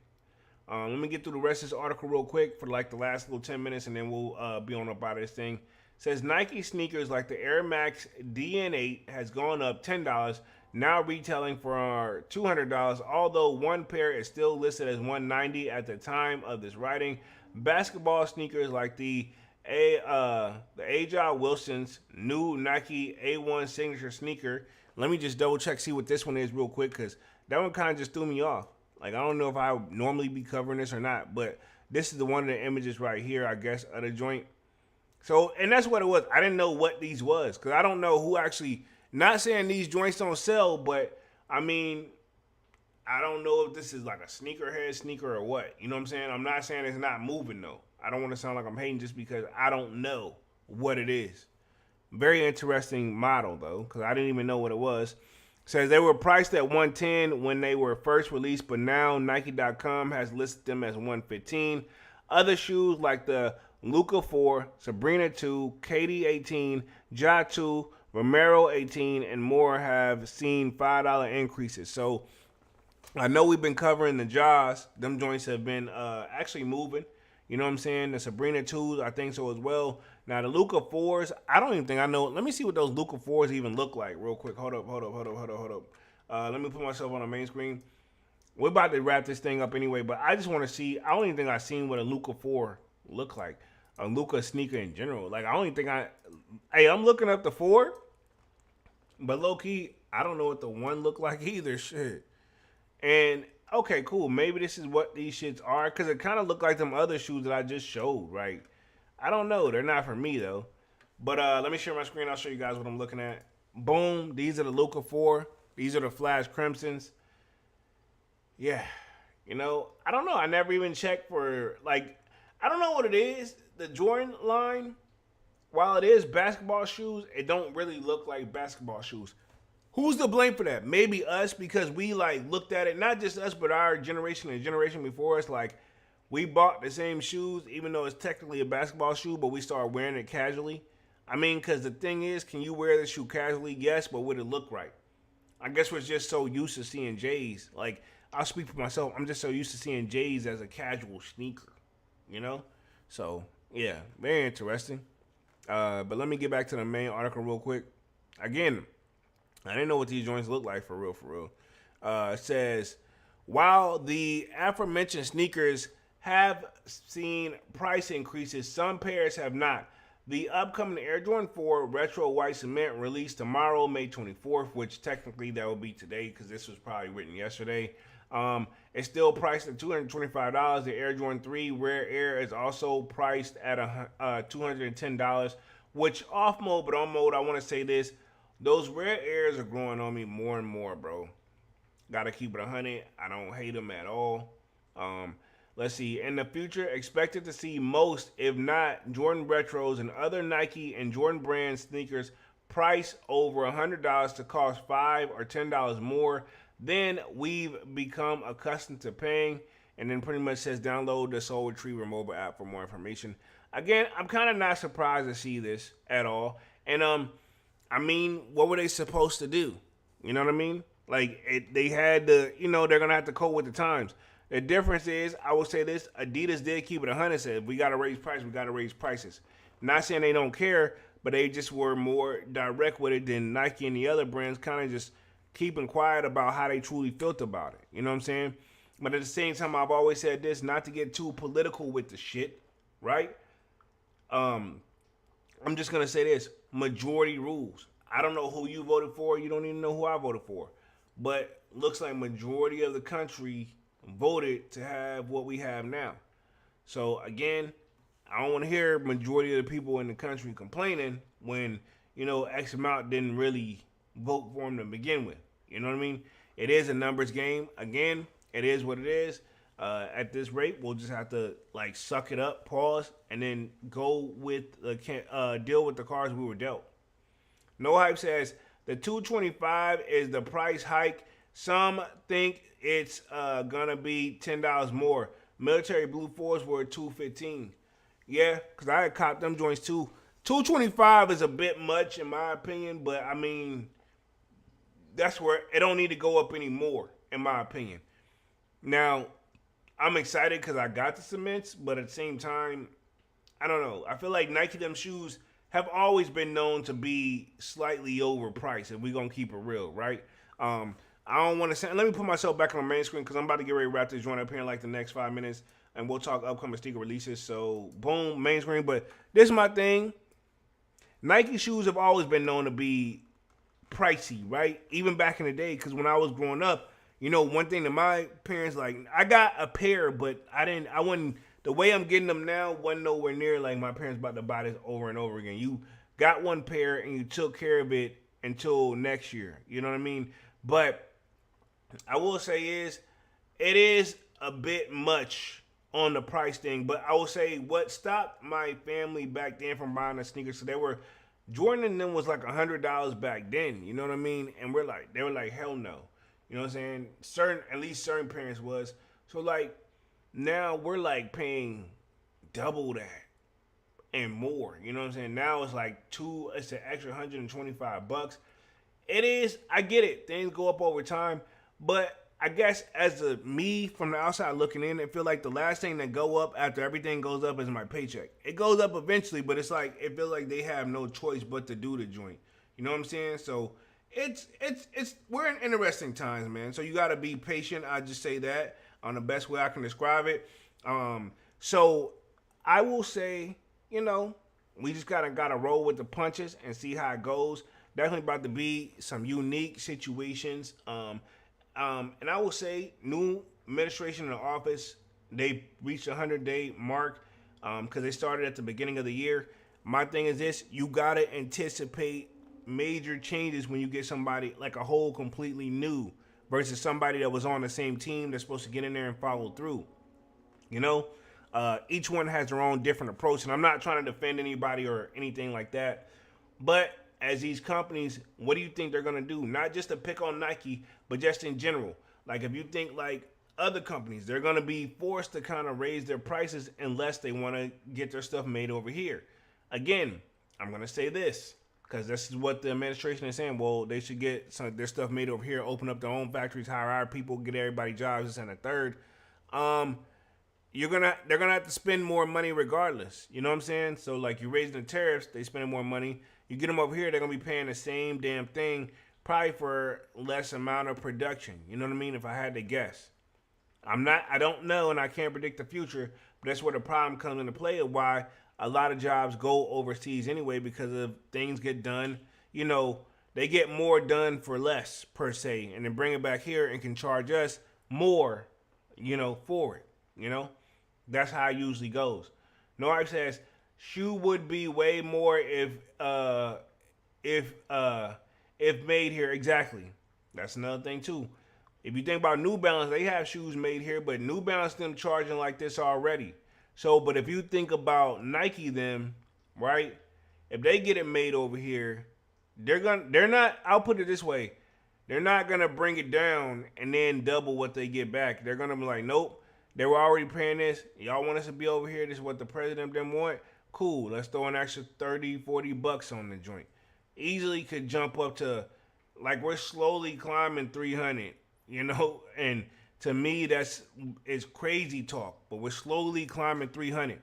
Speaker 2: Let me get through the rest of this article real quick for like the last little 10 minutes and then we'll be on up out of this thing. It says Nike sneakers like the Air Max DN8 has gone up $10, now retailing for $200, although one pair is still listed as $190 at the time of this writing. Basketball sneakers like the Agile Wilson's new Nike A1 signature sneaker. Let me just double check, see what this one is real quick, because that one kind of just threw me off. Like, I don't know if I would normally be covering this or not, but this is the one of the images right here, I guess, of the joint. So, and that's what it was. I didn't know what these was, because I don't know who actually... Not saying these joints don't sell, but I mean, I don't know if this is like a sneakerhead sneaker or what. You know what I'm saying? I'm not saying it's not moving though. I don't want to sound like I'm hating just because I don't know what it is. Very interesting model though, because I didn't even know what it was. It says they were priced at $110 when they were first released, but now Nike.com has listed them as $115. Other shoes like the Luka 4, Sabrina 2, KD 18, Ja 2, Romero 18, and more have seen $5 increases. So I know we've been covering the Jaws. Them joints have been actually moving. You know what I'm saying? The Sabrina 2s, I think so as well. Now the Luka 4s, I don't even think I know. Let me see what those Luka 4s even look like real quick. Hold up. Let me put myself on the main screen. We're about to wrap this thing up anyway, but I just want to see. I don't even think I've seen what a Luka 4 look like. A Luka sneaker in general. Like, I don't even think I'm looking up the 4. But low-key, I don't know what the 1 look like either. Shit. And, okay, cool. Maybe this is what these shits are. Because it kind of look like them other shoes that I just showed, right? I don't know. They're not for me, though. But let me share my screen. I'll show you guys what I'm looking at. Boom. These are the Luka 4. These are the Flash Crimsons. Yeah. You know, I don't know. I never even checked for, like, I don't know what it is. The Jordan line, while it is basketball shoes, it don't really look like basketball shoes. Who's to blame for that? Maybe us, because we, like, looked at it, not just us, but our generation and generation before us, like, we bought the same shoes, even though it's technically a basketball shoe, but we started wearing it casually. I mean, because the thing is, can you wear the shoe casually? Yes, but would it look right? I guess we're just so used to seeing J's. Like, I'll speak for myself. I'm just so used to seeing J's as a casual sneaker, you know? So, yeah, very interesting. But let me get back to the main article real quick. Again, I didn't know what these joints look like for real. It says, while the aforementioned sneakers have seen price increases, some pairs have not. The upcoming Air Jordan 4 Retro White Cement released tomorrow, May 24th, which technically that will be today because this was probably written yesterday. It's still priced at $225. The Air Jordan 3 Rare Air is also priced at $210, which off mode, but on mode, I want to say this. Those Rare Airs are growing on me more and more, bro. Gotta keep it 100. I don't hate them at all. Let's see. In the future, expected to see most, if not, Jordan Retros and other Nike and Jordan brand sneakers priced over $100 to cost $5 or $10 more than we've become accustomed to paying. And then pretty much says download the Soul Retriever mobile app for more information. Again, I'm kind of not surprised to see this at all. And I mean, what were they supposed to do? You know what I mean? Like, they had to, you know, they're going to have to cope with the times. The difference is, I will say this, Adidas did keep it 100, said, if we got to raise prices, we got to raise prices. Not saying they don't care, but they just were more direct with it than Nike and the other brands, kind of just keeping quiet about how they truly felt about it. You know what I'm saying? But at the same time, I've always said this, not to get too political with the shit, right? I'm just going to say this, majority rules. I don't know who you voted for. You don't even know who I voted for. But looks like majority of the country voted to have what we have now. So again, I don't want to hear majority of the people in the country complaining when, you know, X amount didn't really vote for them to begin with. You know what I mean? It is a numbers game. Again, it is what it is. At this rate, we'll just have to like suck it up, pause, and then go with the deal with the cards we were dealt. No Hype says the $225 is the price hike. Some think it's gonna be $10 more. Military Blue 4s were $215. Yeah, because I had copped them joints too. $225 is a bit much in my opinion, but I mean, that's where it don't need to go up anymore, in my opinion. Now, I'm excited because I got the cements, but at the same time, I don't know. I feel like Nike them shoes have always been known to be slightly overpriced, if we're going to keep it real, right? I don't want to say, let me put myself back on the main screen because I'm about to get ready to wrap this joint up here in like the next 5 minutes, and we'll talk upcoming sneaker releases. So, boom, main screen. But this is my thing. Nike shoes have always been known to be pricey, right? Even back in the day, because when I was growing up, you know, one thing that my parents, like, I got a pair, but I wouldn't, the way I'm getting them now wasn't nowhere near like my parents about to buy this over and over again. You got one pair and you took care of it until next year. You know what I mean? But I will say it is a bit much on the price thing. But I will say what stopped my family back then from buying the sneakers, so they were, Jordan and them was like $100 back then. You know what I mean? And they were like, hell no. You know what I'm saying? At least certain parents was. So like, now we're like paying double that and more. You know what I'm saying? Now it's like it's an extra $125. It is, I get it. Things go up over time. But I guess as me from the outside looking in, I feel like the last thing that go up after everything goes up is my paycheck. It goes up eventually, but it's like, it feels like they have no choice but to do the joint. You know what I'm saying? So it's we're in interesting times, man. So you got to be patient. I just say that on the best way I can describe it. So I will say, you know, we just gotta roll with the punches and see how it goes. Definitely about to be some unique situations. And I will say, new administration in the office, they reached the 100-day mark because they started at the beginning of the year. My thing is this: you gotta anticipate major changes when you get somebody like a whole completely new versus somebody that was on the same team that's supposed to get in there and follow through. You know, each one has their own different approach, and I'm not trying to defend anybody or anything like that. But as these companies, what do you think they're gonna do? Not just to pick on Nike, but just in general. Like if you think like other companies, they're gonna be forced to kind of raise their prices unless they want to get their stuff made over here. Again, I'm gonna say this because this is what the administration is saying. Well, they should get some of their stuff made over here, open up their own factories, hire our people, get everybody jobs, this and a third. They're gonna have to spend more money regardless. You know what I'm saying? So like you raising the tariffs, they spending more money. You get them over here, they're gonna be paying the same damn thing, probably for less amount of production. You know what I mean? If I had to guess, I don't know, and I can't predict the future. But that's where the problem comes into play of why a lot of jobs go overseas anyway, because of things get done. You know, they get more done for less per se, and then bring it back here and can charge us more, you know, for it. You know, that's how it usually goes. No Hype says shoe would be way more if made here. Exactly. That's another thing too. If you think about New Balance, they have shoes made here, but New Balance them charging like this already. So, but if you think about Nike them, right? If they get it made over here, they're not, I'll put it this way. They're not going to bring it down and then double what they get back. They're going to be like, nope, they were already paying this. Y'all want us to be over here. This is what the president them want. Cool. Let's throw an extra 30, 40 bucks on the joint. Easily could jump up to, like, we're slowly climbing 300, you know, and to me, it's crazy talk, but we're slowly climbing 300.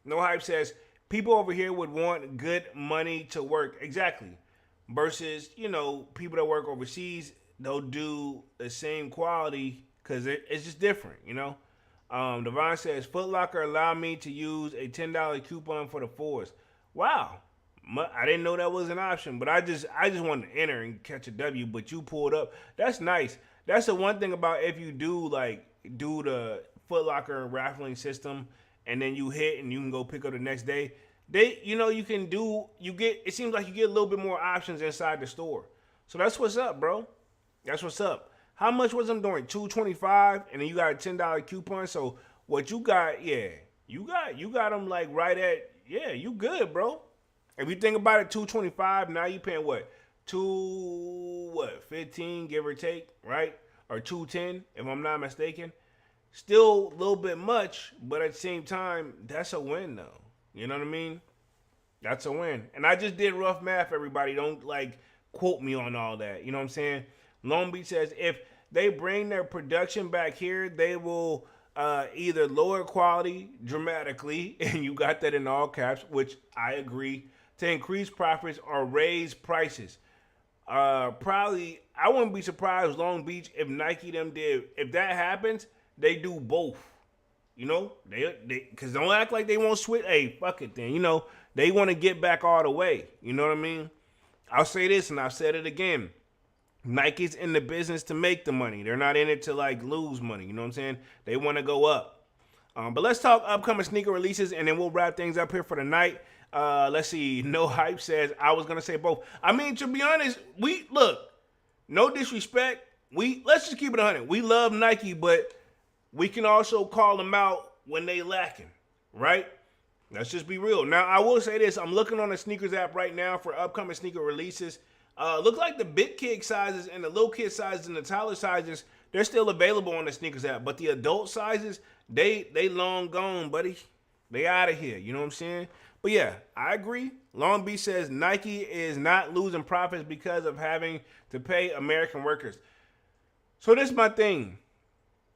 Speaker 2: No Hype says, people over here would want good money to work. Exactly. Versus, you know, people that work overseas, they'll do the same quality because it's just different, you know. Devon says, Foot Locker allowed me to use a $10 coupon for the fours. Wow. I didn't know that was an option, but I just wanted to enter and catch a W, but you pulled up. That's nice. That's the one thing about if you do the Foot Locker raffling system and then you hit and you can go pick up the next day. It seems like you get a little bit more options inside the store. So that's what's up, bro. That's what's up. How much was I'm doing? $2.25, and then you got a $10 coupon. So what you got, yeah, you got them like right at, yeah, you good, bro. If you think about it, $2.25, now you paying what? $15, give or take, right? Or $2.10, if I'm not mistaken. Still a little bit much, but at the same time, that's a win though. You know what I mean? That's a win. And I just did rough math, everybody. Don't like quote me on all that. You know what I'm saying? Long Beach says if they bring their production back here, they will either lower quality dramatically, and you got that in all caps, which I agree, to increase profits or raise prices. Probably, I wouldn't be surprised, Long Beach, if Nike them did. If that happens, they do both. You know, they because don't act like they won't switch. Hey, fuck it then. You know, they want to get back all the way. You know what I mean? I'll say this, and I've said it again. Nike's in the business to make the money. They're not in it to like lose money. You know what I'm saying? They want to go up. But let's talk upcoming sneaker releases, and then we'll wrap things up here for the night. Let's see. No Hype says I was gonna say both. I mean, to be honest, no disrespect. Let's just keep it 100. We love Nike, but we can also call them out when they lacking, right? Let's just be real. Now, I will say this. I'm looking on the sneakers app right now for upcoming sneaker releases. Look like the big kid sizes and the little kid sizes and the toddler sizes, they're still available on the sneakers app. But the adult sizes, they long gone, buddy. They out of here. You know what I'm saying? But yeah, I agree. Long Beach says Nike is not losing profits because of having to pay American workers. So this is my thing.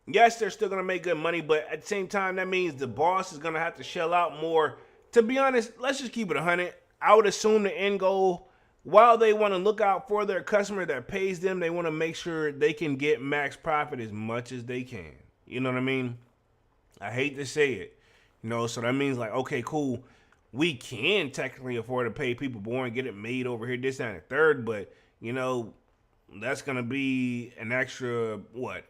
Speaker 2: Yes, they're still going to make good money, but at the same time, that means the boss is going to have to shell out more. To be honest, let's just keep it 100. I would assume the end goal, while they want to look out for their customer that pays them, they want to make sure they can get max profit as much as they can. You know what I mean? I hate to say it. You know, so that means like, okay, cool. We can technically afford to pay people more and get it made over here, this, that, and the third, but, you know, that's going to be an extra, what,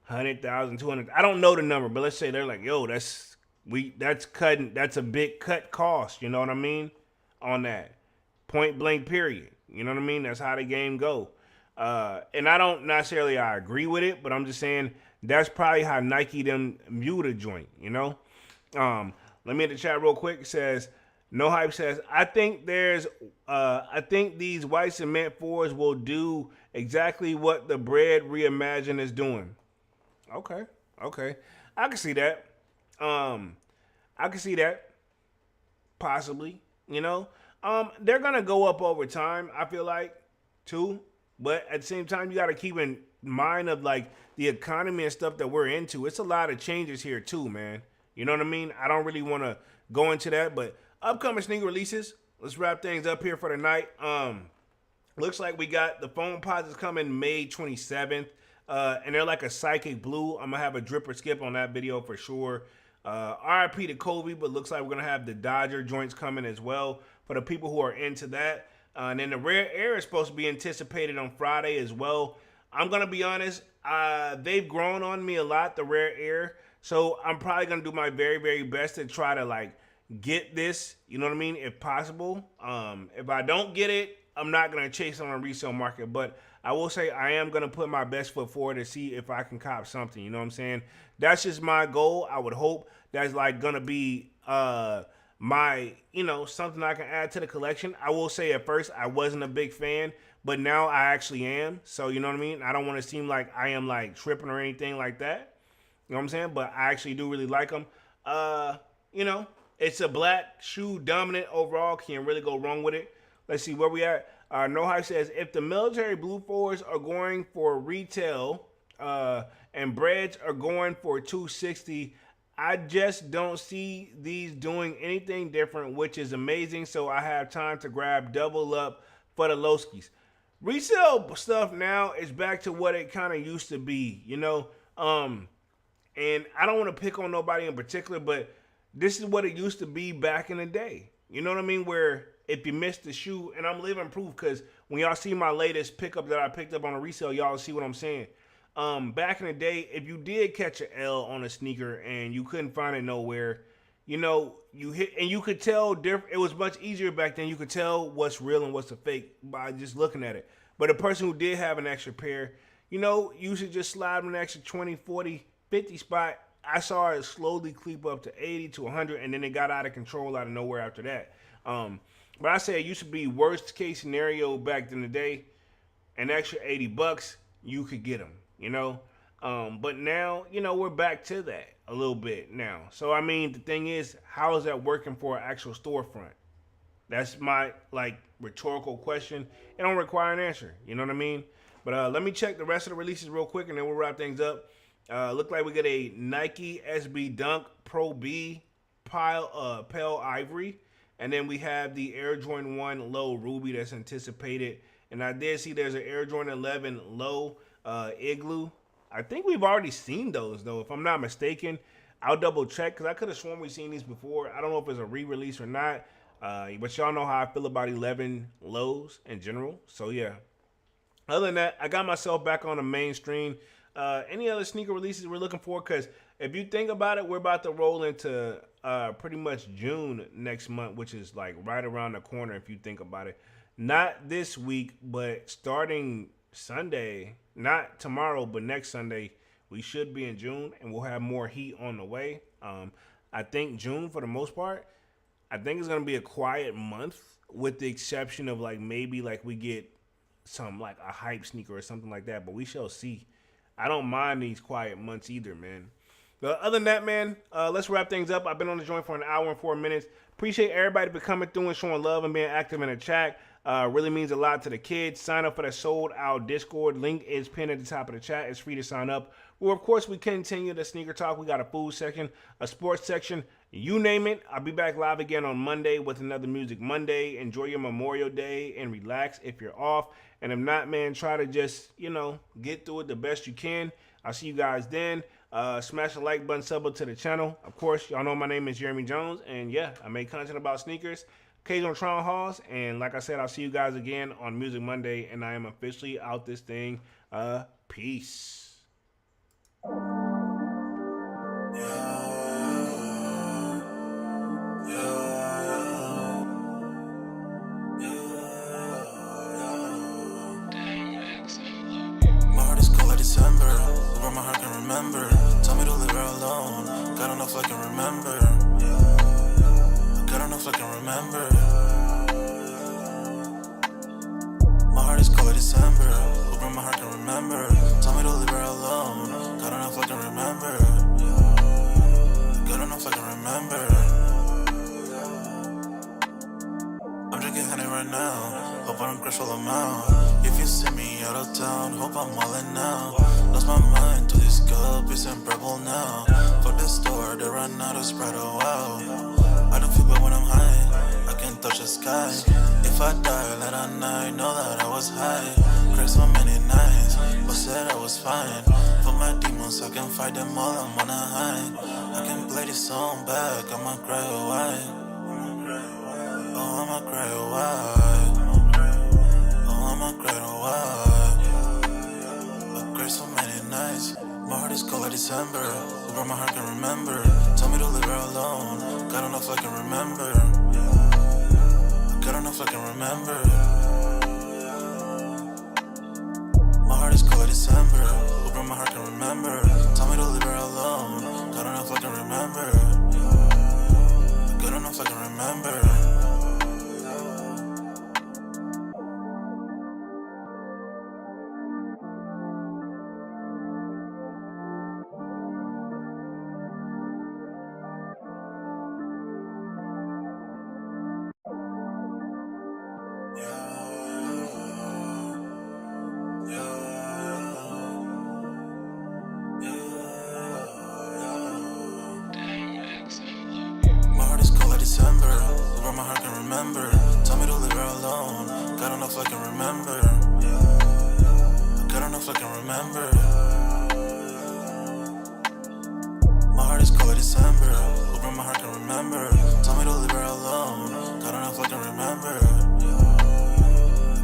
Speaker 2: 100,000, 200. I don't know the number, but let's say they're like, yo, that's a big cut cost. You know what I mean? on that. Point blank, period. You know what I mean? That's how the game go. And I don't necessarily I agree with it, but I'm just saying that's probably how Nike them view the joint, you know? Let me hit the chat real quick. It says, No Hype says, I think these white cement fours will do exactly what the Bread Reimagined is doing. Okay. I can see that. Possibly, you know? They're gonna go up over time, I feel like, too. But at the same time, you gotta keep in mind of like the economy and stuff that we're into. It's a lot of changes here too, man. You know what I mean? I don't really want to go into that, but upcoming sneaker releases. Let's wrap things up here for the night. Looks like we got the Foam Posits coming May 27th. And they're like a psychic blue. I'm gonna have a drip or skip on that video for sure. RIP to Kobe, but looks like we're gonna have the Dodger joints coming as well for the people who are into that. And then the Rare Air is supposed to be anticipated on Friday as well. I'm gonna be honest, they've grown on me a lot, the Rare Air. So I'm probably gonna do my very, very best to try to like get this, you know what I mean, if possible. If I don't get it, I'm not gonna chase it on a resale market, but I will say I am gonna put my best foot forward to see if I can cop something. You know what I'm saying? That's just my goal. I would hope that's like gonna be my, you know, something I can add to the collection. I will say at first I wasn't a big fan, but now I actually am. So you know what I mean? I don't want to seem like I am like tripping or anything like that. You know what I'm saying? But I actually do really like them. You know, it's a black shoe dominant overall. Can't really go wrong with it. Let's see where we at. No Hype says, if the military blue fours are going for retail and breads are going for $260, I just don't see these doing anything different, which is amazing. So I have time to grab double up for the Lowskis. Resale stuff now is back to what it kind of used to be, you know. And I don't want to pick on nobody in particular, but this is what it used to be back in the day. You know what I mean? Where if you missed the shoe, and I'm living proof because when y'all see my latest pickup that I picked up on a resale, y'all see what I'm saying. Back in the day, if you did catch an L on a sneaker and you couldn't find it nowhere, you know, you hit, and you could tell different. It was much easier back then. You could tell what's real and what's a fake by just looking at it. But a person who did have an extra pair, you know, you should just slide an extra 20, 40, 50 spot. I saw it slowly creep up to 80 to 100, and then it got out of control out of nowhere after that. But I say it used to be worst case scenario back in the day, an extra $80, you could get them, you know. But now, you know, we're back to that a little bit now. So, I mean, the thing is, how is that working for an actual storefront? That's my, like, rhetorical question. It don't require an answer, you know what I mean? But let me check the rest of the releases real quick, and then we'll wrap things up. Look like we get a Nike SB Dunk Pro B Pale Ivory. And then we have the Air Jordan 1 Low Ruby that's anticipated. And I did see there's an Air Jordan 11 Low Igloo. I think we've already seen those, though, if I'm not mistaken. I'll double check because I could have sworn we've seen these before. I don't know if it's a re-release or not. But y'all know how I feel about 11 Lows in general. So, yeah. Other than that, I got myself back on the mainstream. Any other sneaker releases we're looking for? Because if you think about it, we're about to roll into pretty much June next month, which is like right around the corner if you think about it. Not this week, but starting Sunday, not tomorrow, but next Sunday, we should be in June, and we'll have more heat on the way. I think June, for the most part, I think it's going to be a quiet month with the exception of like maybe like we get some like a hype sneaker or something like that, but we shall see. I don't mind these quiet months either, man. But other than that, man, let's wrap things up. I've been on the joint for an hour and 4 minutes. Appreciate everybody for coming through and showing love and being active in the chat. Really means a lot to the kids. Sign up for the Sold Out Discord. Link is pinned at the top of the chat. It's free to sign up. Well, of course, we continue the sneaker talk. We got a food section, a sports section, you name it. I'll be back live again on Monday with another Music Monday. Enjoy your Memorial Day and relax if you're off. And if not, man, try to just, you know, get through it the best you can. I'll see you guys then. Smash the like button, sub up to the channel. Of course, y'all know my name is Jeremy Jones. And yeah, I make content about sneakers, occasional Tron hauls. And like I said, I'll see you guys again on Music Monday. And I am officially out this thing. Peace.
Speaker 1: where my heart can remember. Tell me to leave her alone. God don't know if I can remember. God don't know if I can remember. My heart is cold like December. Where my heart can remember. Tell me to leave her alone. God don't know if I can remember. God don't know if I can remember. I'm drinking honey right now. Hope I don't crash all amount. If you see me out of town, hope I'm wildin' now. Lost my mind to this cup, it's unbearable now. Fuck the store, they run out of Sprite, oh wow. I don't feel bad when I'm high, I can't touch the sky. If I die late at night, know that I was high. Cried so many nights, but said I was fine. For my demons, I can fight them all, I'm on a high. I can play this song back, I'ma cry a while. Oh, I'ma cry a while. Oh, I'ma cry a while. I cried so many nights. My heart is cold like December. Where my heart can remember. Tell me to leave her alone. God don't know if I can remember. God don't know if I can remember. My heart is cold like December. Where my heart can remember. Tell me to leave her alone. God don't know if I can remember. God don't know if I can remember. December, where my heart can remember. Tell me to leave her alone. God don't know if I can remember. God don't know if I can remember. My heart is cold like December, where my heart can remember. Tell me to leave her alone. God don't know if I can remember.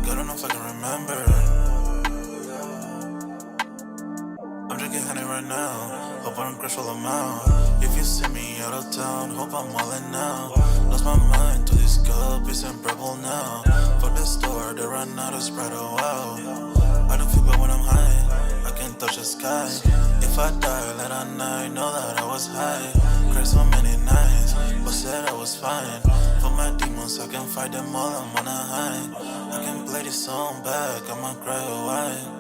Speaker 1: God don't know if I can remember. I'm drinking honey right now. Hope I don't crash all amount. If you see me out of town, hope I'm wildin' now. Lost my mind to this cup, it's unbearable now. Fuck the store, they run out of Sprite, oh wow. I don't feel bad when I'm high, I can't touch the sky. If I die late at night, know that I was high. Cried so many nights, but said I was fine. For my demons, I can fight them all, I'm on a high. I can play this song back, I'ma cry a while.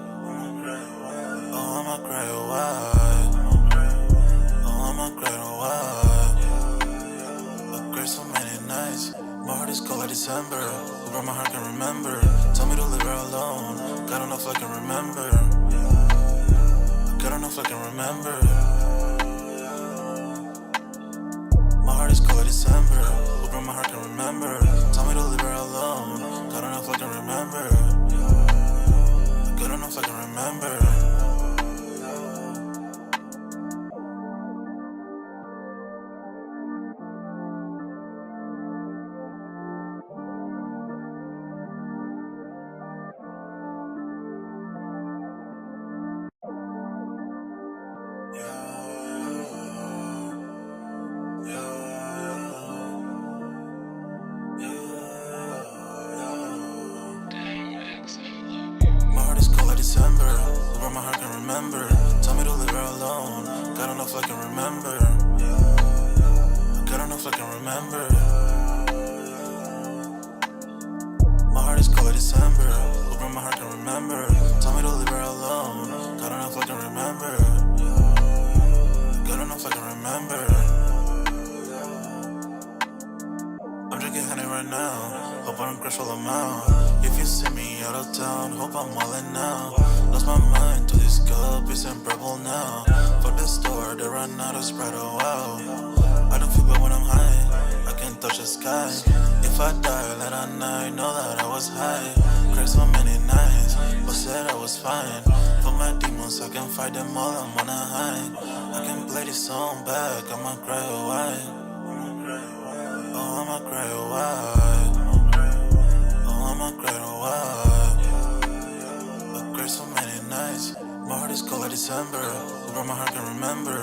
Speaker 1: Oh, I'ma cry a while. Oh, I'ma cry a while. I cried so many nights. My heart is cold like December. Where my heart can remember. Tell me to leave her alone. God don't know if I can remember. God don't know if I can remember. My heart is cold like December. Where my heart can remember. Tell me to leave her alone. God don't know if I can remember. God don't know if I can remember. December, where my heart can remember. Tell me to leave her alone. God don't know if I can remember. God don't know if I can remember. My heart is cold like December, where my heart can remember. Tell me to leave her alone. God don't know if I can remember. God don't know if I can remember. I'm drinking honey right now. Hope I don't crash all amount. If you see me out of town, hope I'm wildin' now. Lost my mind to this cup, it's unbearable now. Fuck the store, they run out of Sprite, oh wow. I don't feel bad when I'm high, I can't touch the sky. If I die late at night, know that I was high. Cried so many nights, but said I was fine. For my demons, I can fight them all, I'm on a high. I can play this song back, I'ma cry a while. Oh, I'ma cry a while. Oh, I'ma cry a while. I cried so many nights. My heart is cold like December, where my heart can remember.